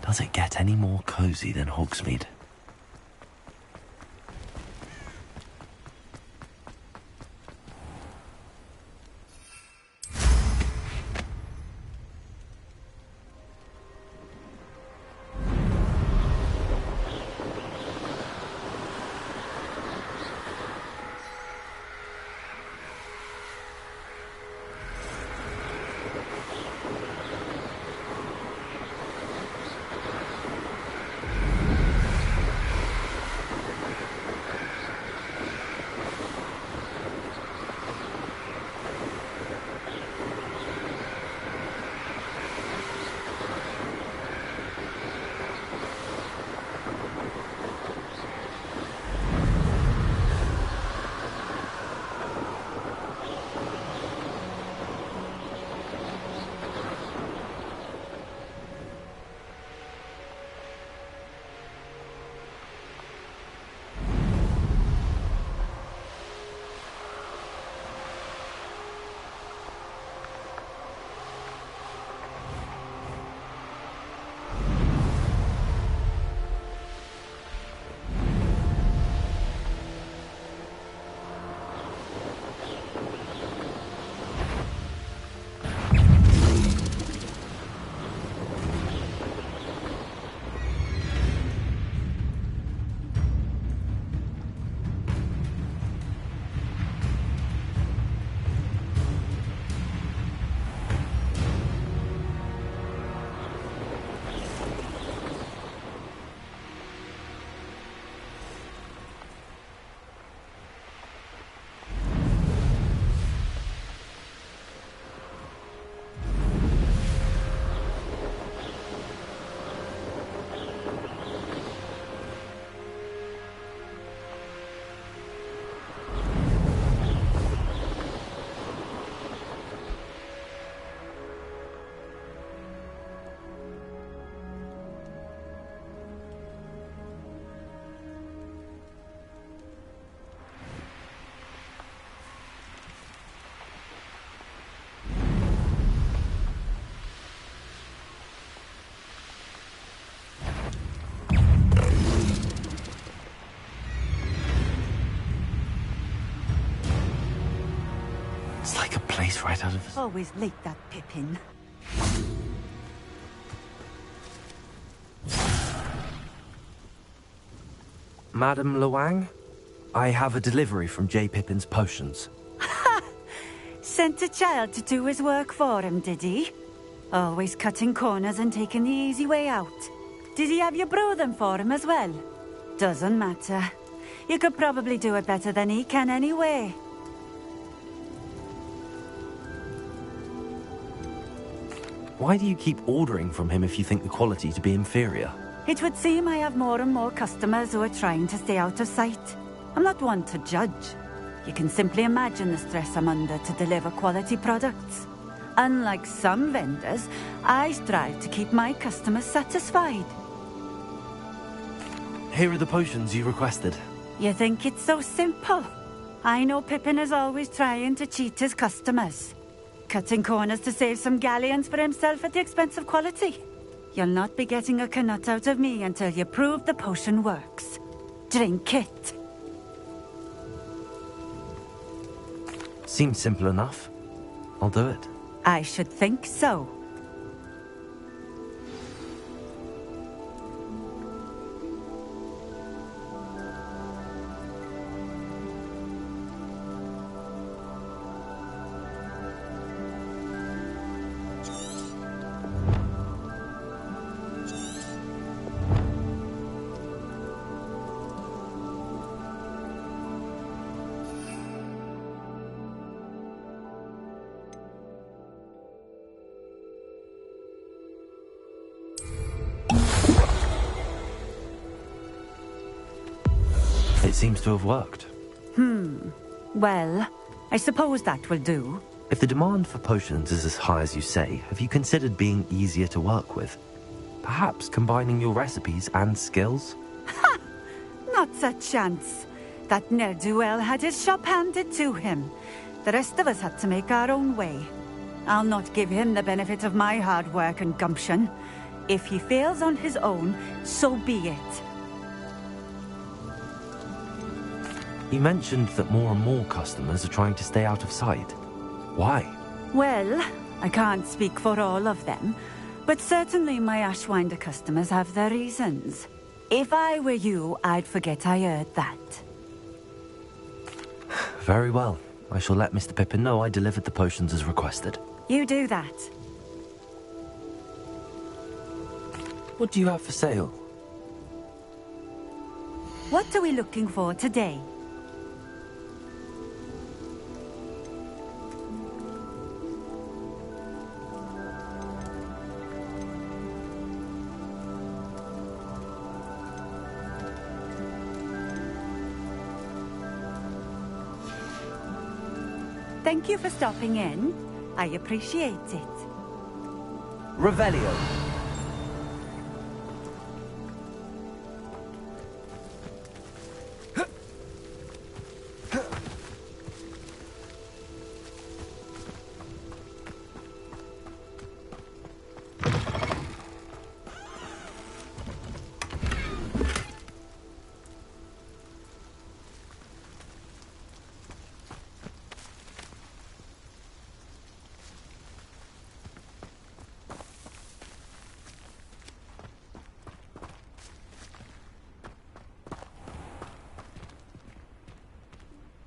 Does it get any more cozy than Hogsmeade? It's like a place right out of... Always late, that Pippin. Madam Lawang, I have a delivery from J. Pippin's potions. Sent a child to do his work for him, did he? Always cutting corners and taking the easy way out. Did he have you brew them for him as well? Doesn't matter. You could probably do it better than he can anyway. Why do you keep ordering from him if you think the quality to be inferior? It would seem I have more and more customers who are trying to stay out of sight. I'm not one to judge. You can simply imagine the stress I'm under to deliver quality products. Unlike some vendors, I strive to keep my customers satisfied. Here are the potions you requested. You think it's so simple? I know Pippin is always trying to cheat his customers. Cutting corners to save some galleons for himself at the expense of quality. You'll not be getting a canut out of me until you prove the potion works. Drink it. Seems simple enough. I'll do it. I should think so. It seems to have worked. Well, I suppose that will do. If the demand for potions is as high as you say, have you considered being easier to work with? Perhaps combining your recipes and skills? Not a chance. That ne'er-do-well had his shop handed to him. The rest of us had to make our own way. I'll not give him the benefit of my hard work and gumption. If he fails on his own, so be it. You mentioned that more and more customers are trying to stay out of sight. Why? Well, I can't speak for all of them, but certainly my Ashwinder customers have their reasons. If I were you, I'd forget I heard that. Very well. I shall let Mr. Pippin know I delivered the potions as requested. You do that. What do you have for sale? What are we looking for today? Thank you for stopping in. I appreciate it. Revelio.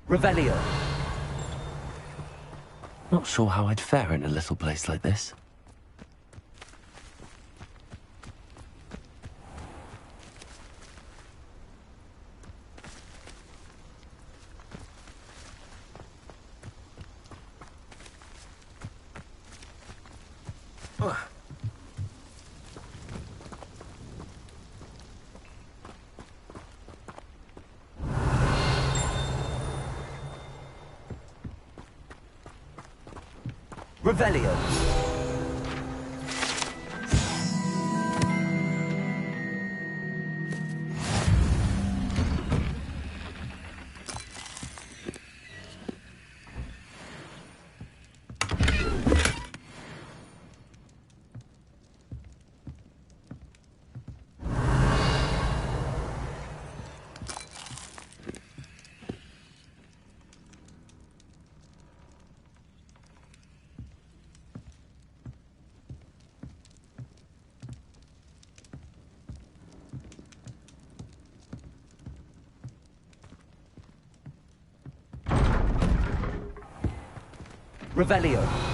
Revelio. Not sure how I'd fare in a little place like this. Revelio. Revelio.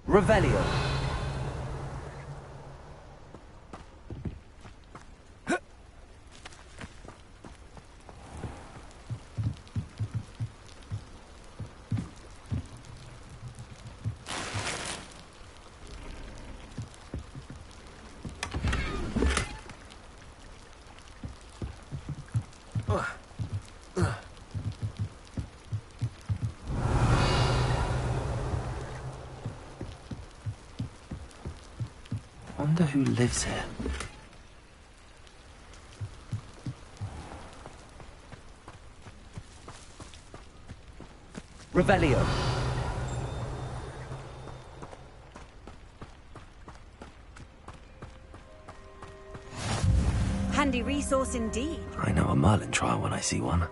Revelio. Wonder who lives here. Revelio. Handy resource indeed. I know a Merlin trial when I see one.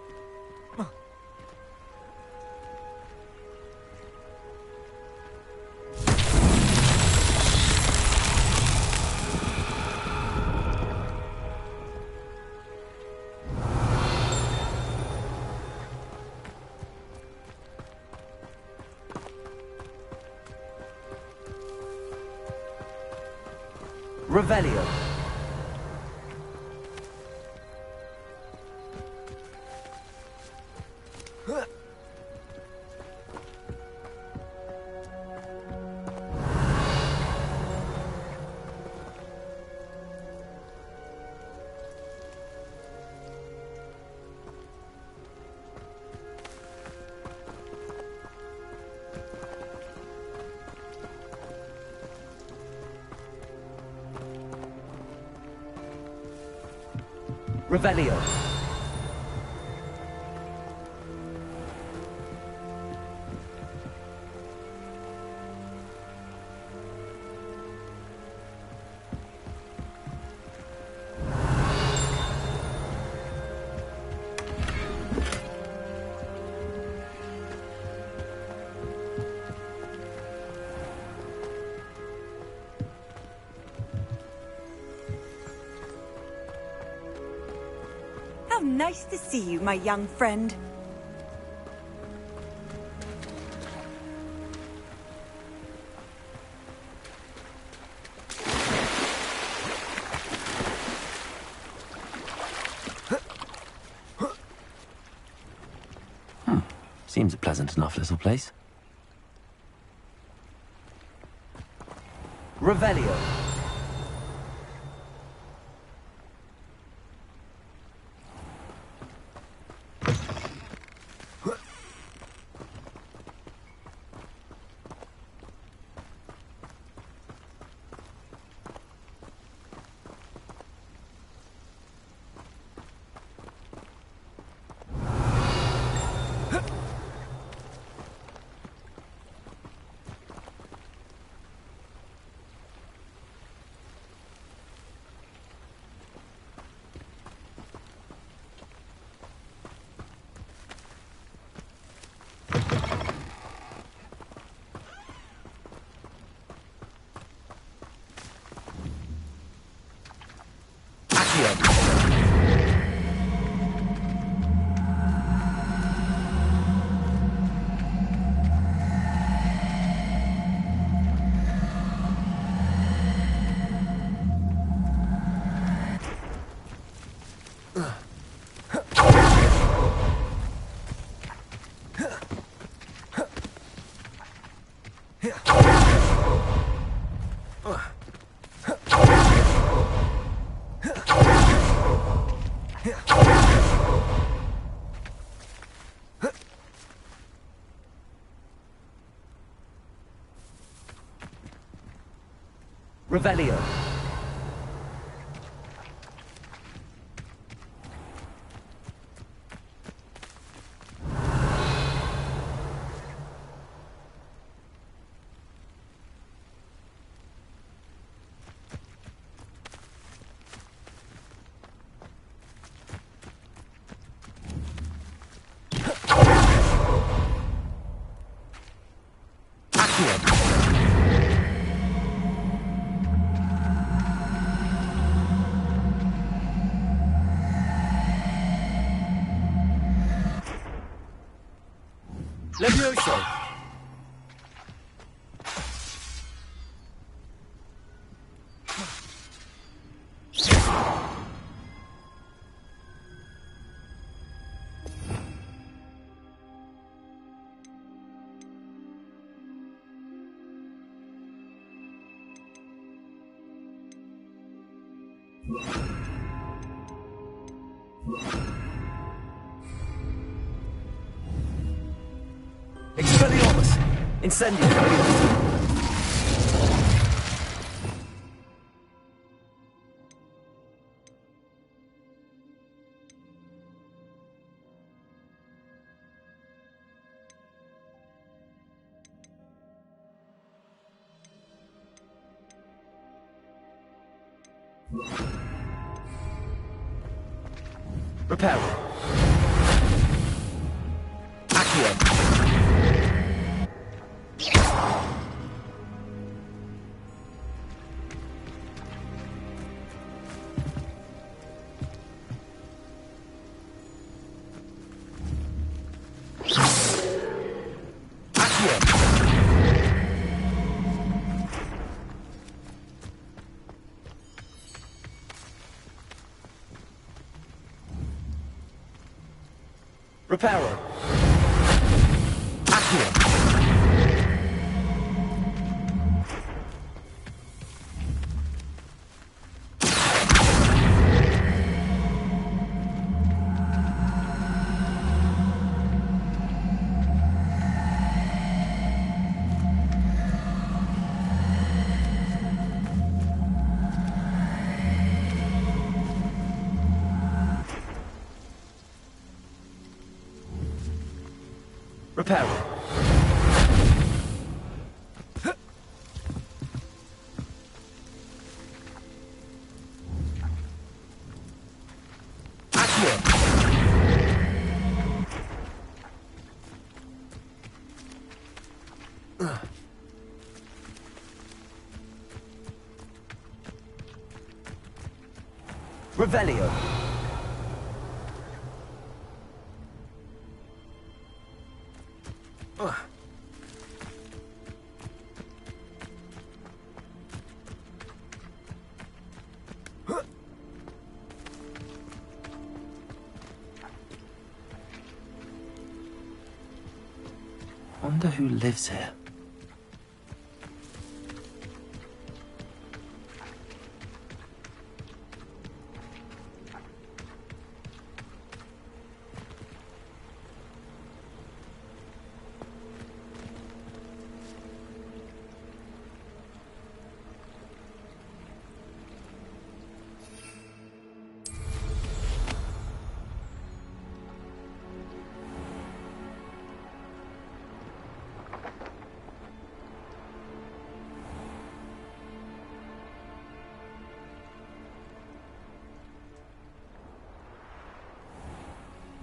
Revelio. Revelio. How nice to see you, my young friend. Seems a pleasant enough little place. Revelio. Revelio. Levioso! Expelliarmus! Incendio! Repel. Accio. Reparo. Accio. Reparo. Revelio. Wonder who lives here.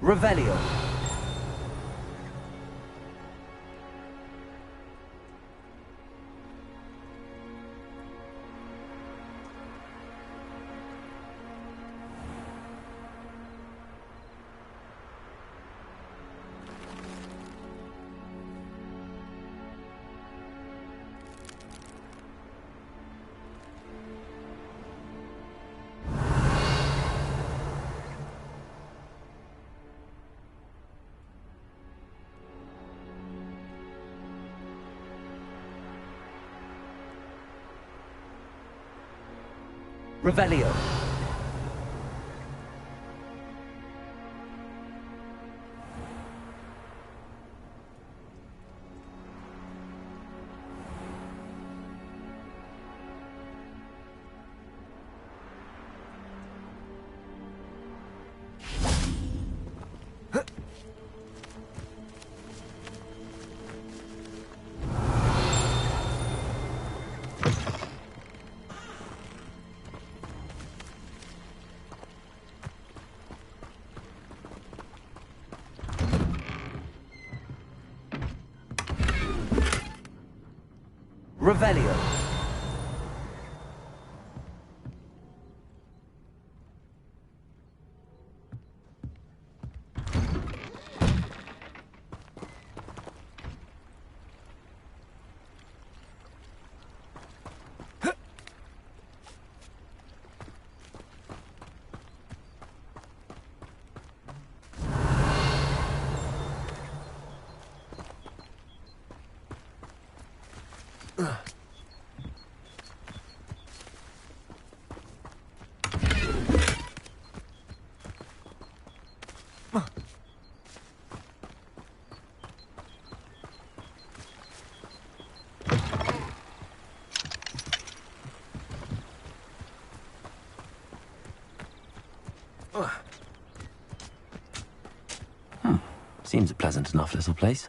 Revelio. Revelio. Revelio. Seems a pleasant enough little place.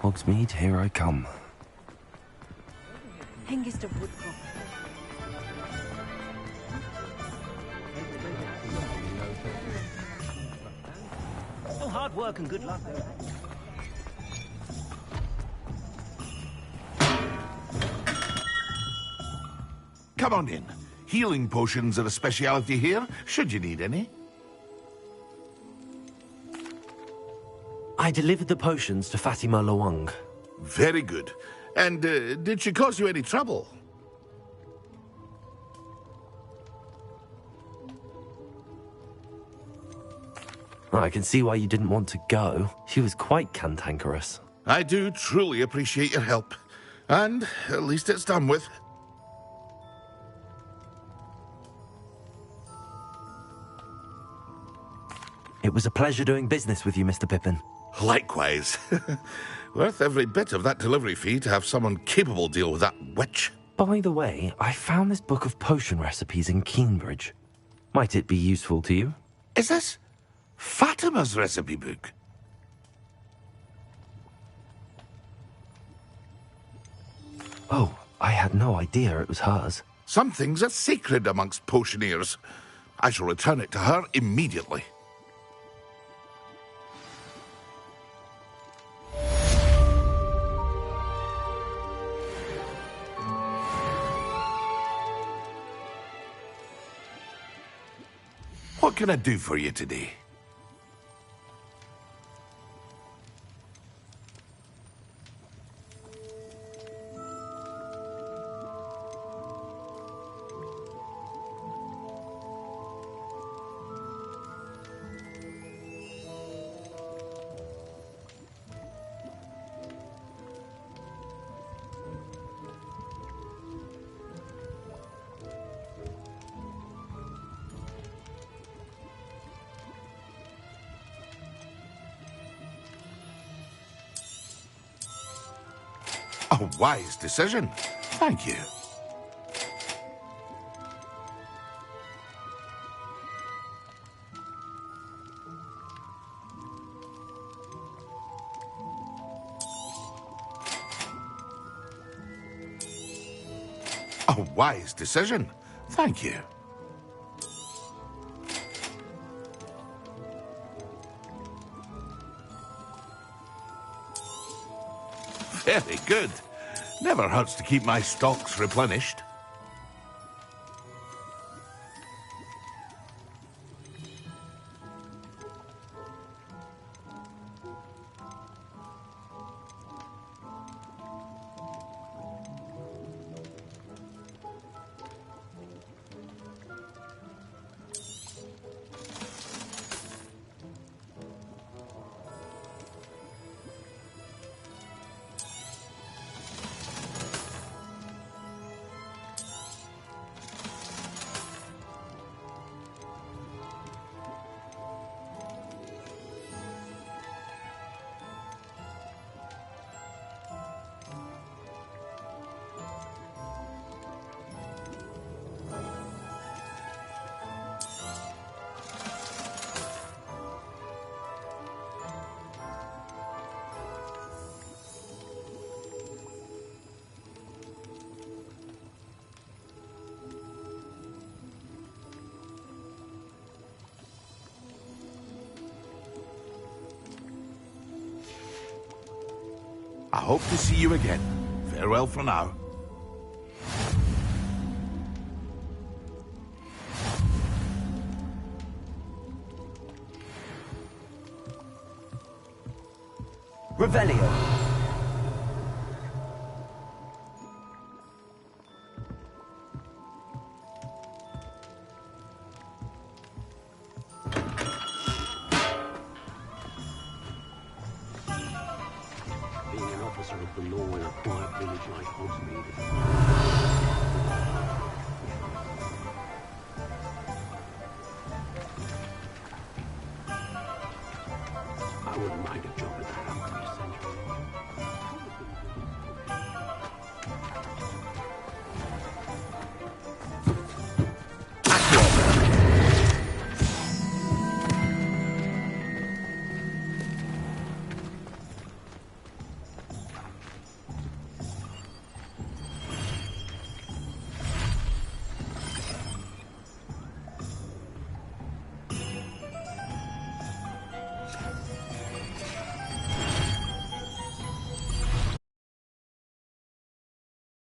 Hogsmeade, here I come. Hengist of Woodcroft. All hard work and good luck. Come on in. Healing potions are a speciality here, should you need any. I delivered the potions to Fatima Lawang. Very good. And did she cause you any trouble? I can see why you didn't want to go. She was quite cantankerous. I do truly appreciate your help. And at least it's done with. It was a pleasure doing business with you, Mr. Pippin. Likewise. Worth every bit of that delivery fee to have someone capable deal with that witch. By the way, I found this book of potion recipes in Keenbridge. Might it be useful to you? Is this Fatima's recipe book? Oh, I had no idea it was hers. Some things are sacred amongst potioneers. I shall return it to her immediately. What can I do for you today? A wise decision. Thank you. A wise decision. Thank you. Very good. Never hurts to keep my stocks replenished. I hope to see you again. Farewell for now. Revelio. Being an officer of the law in a quiet village like Hogsmeade. I wouldn't mind a job at that.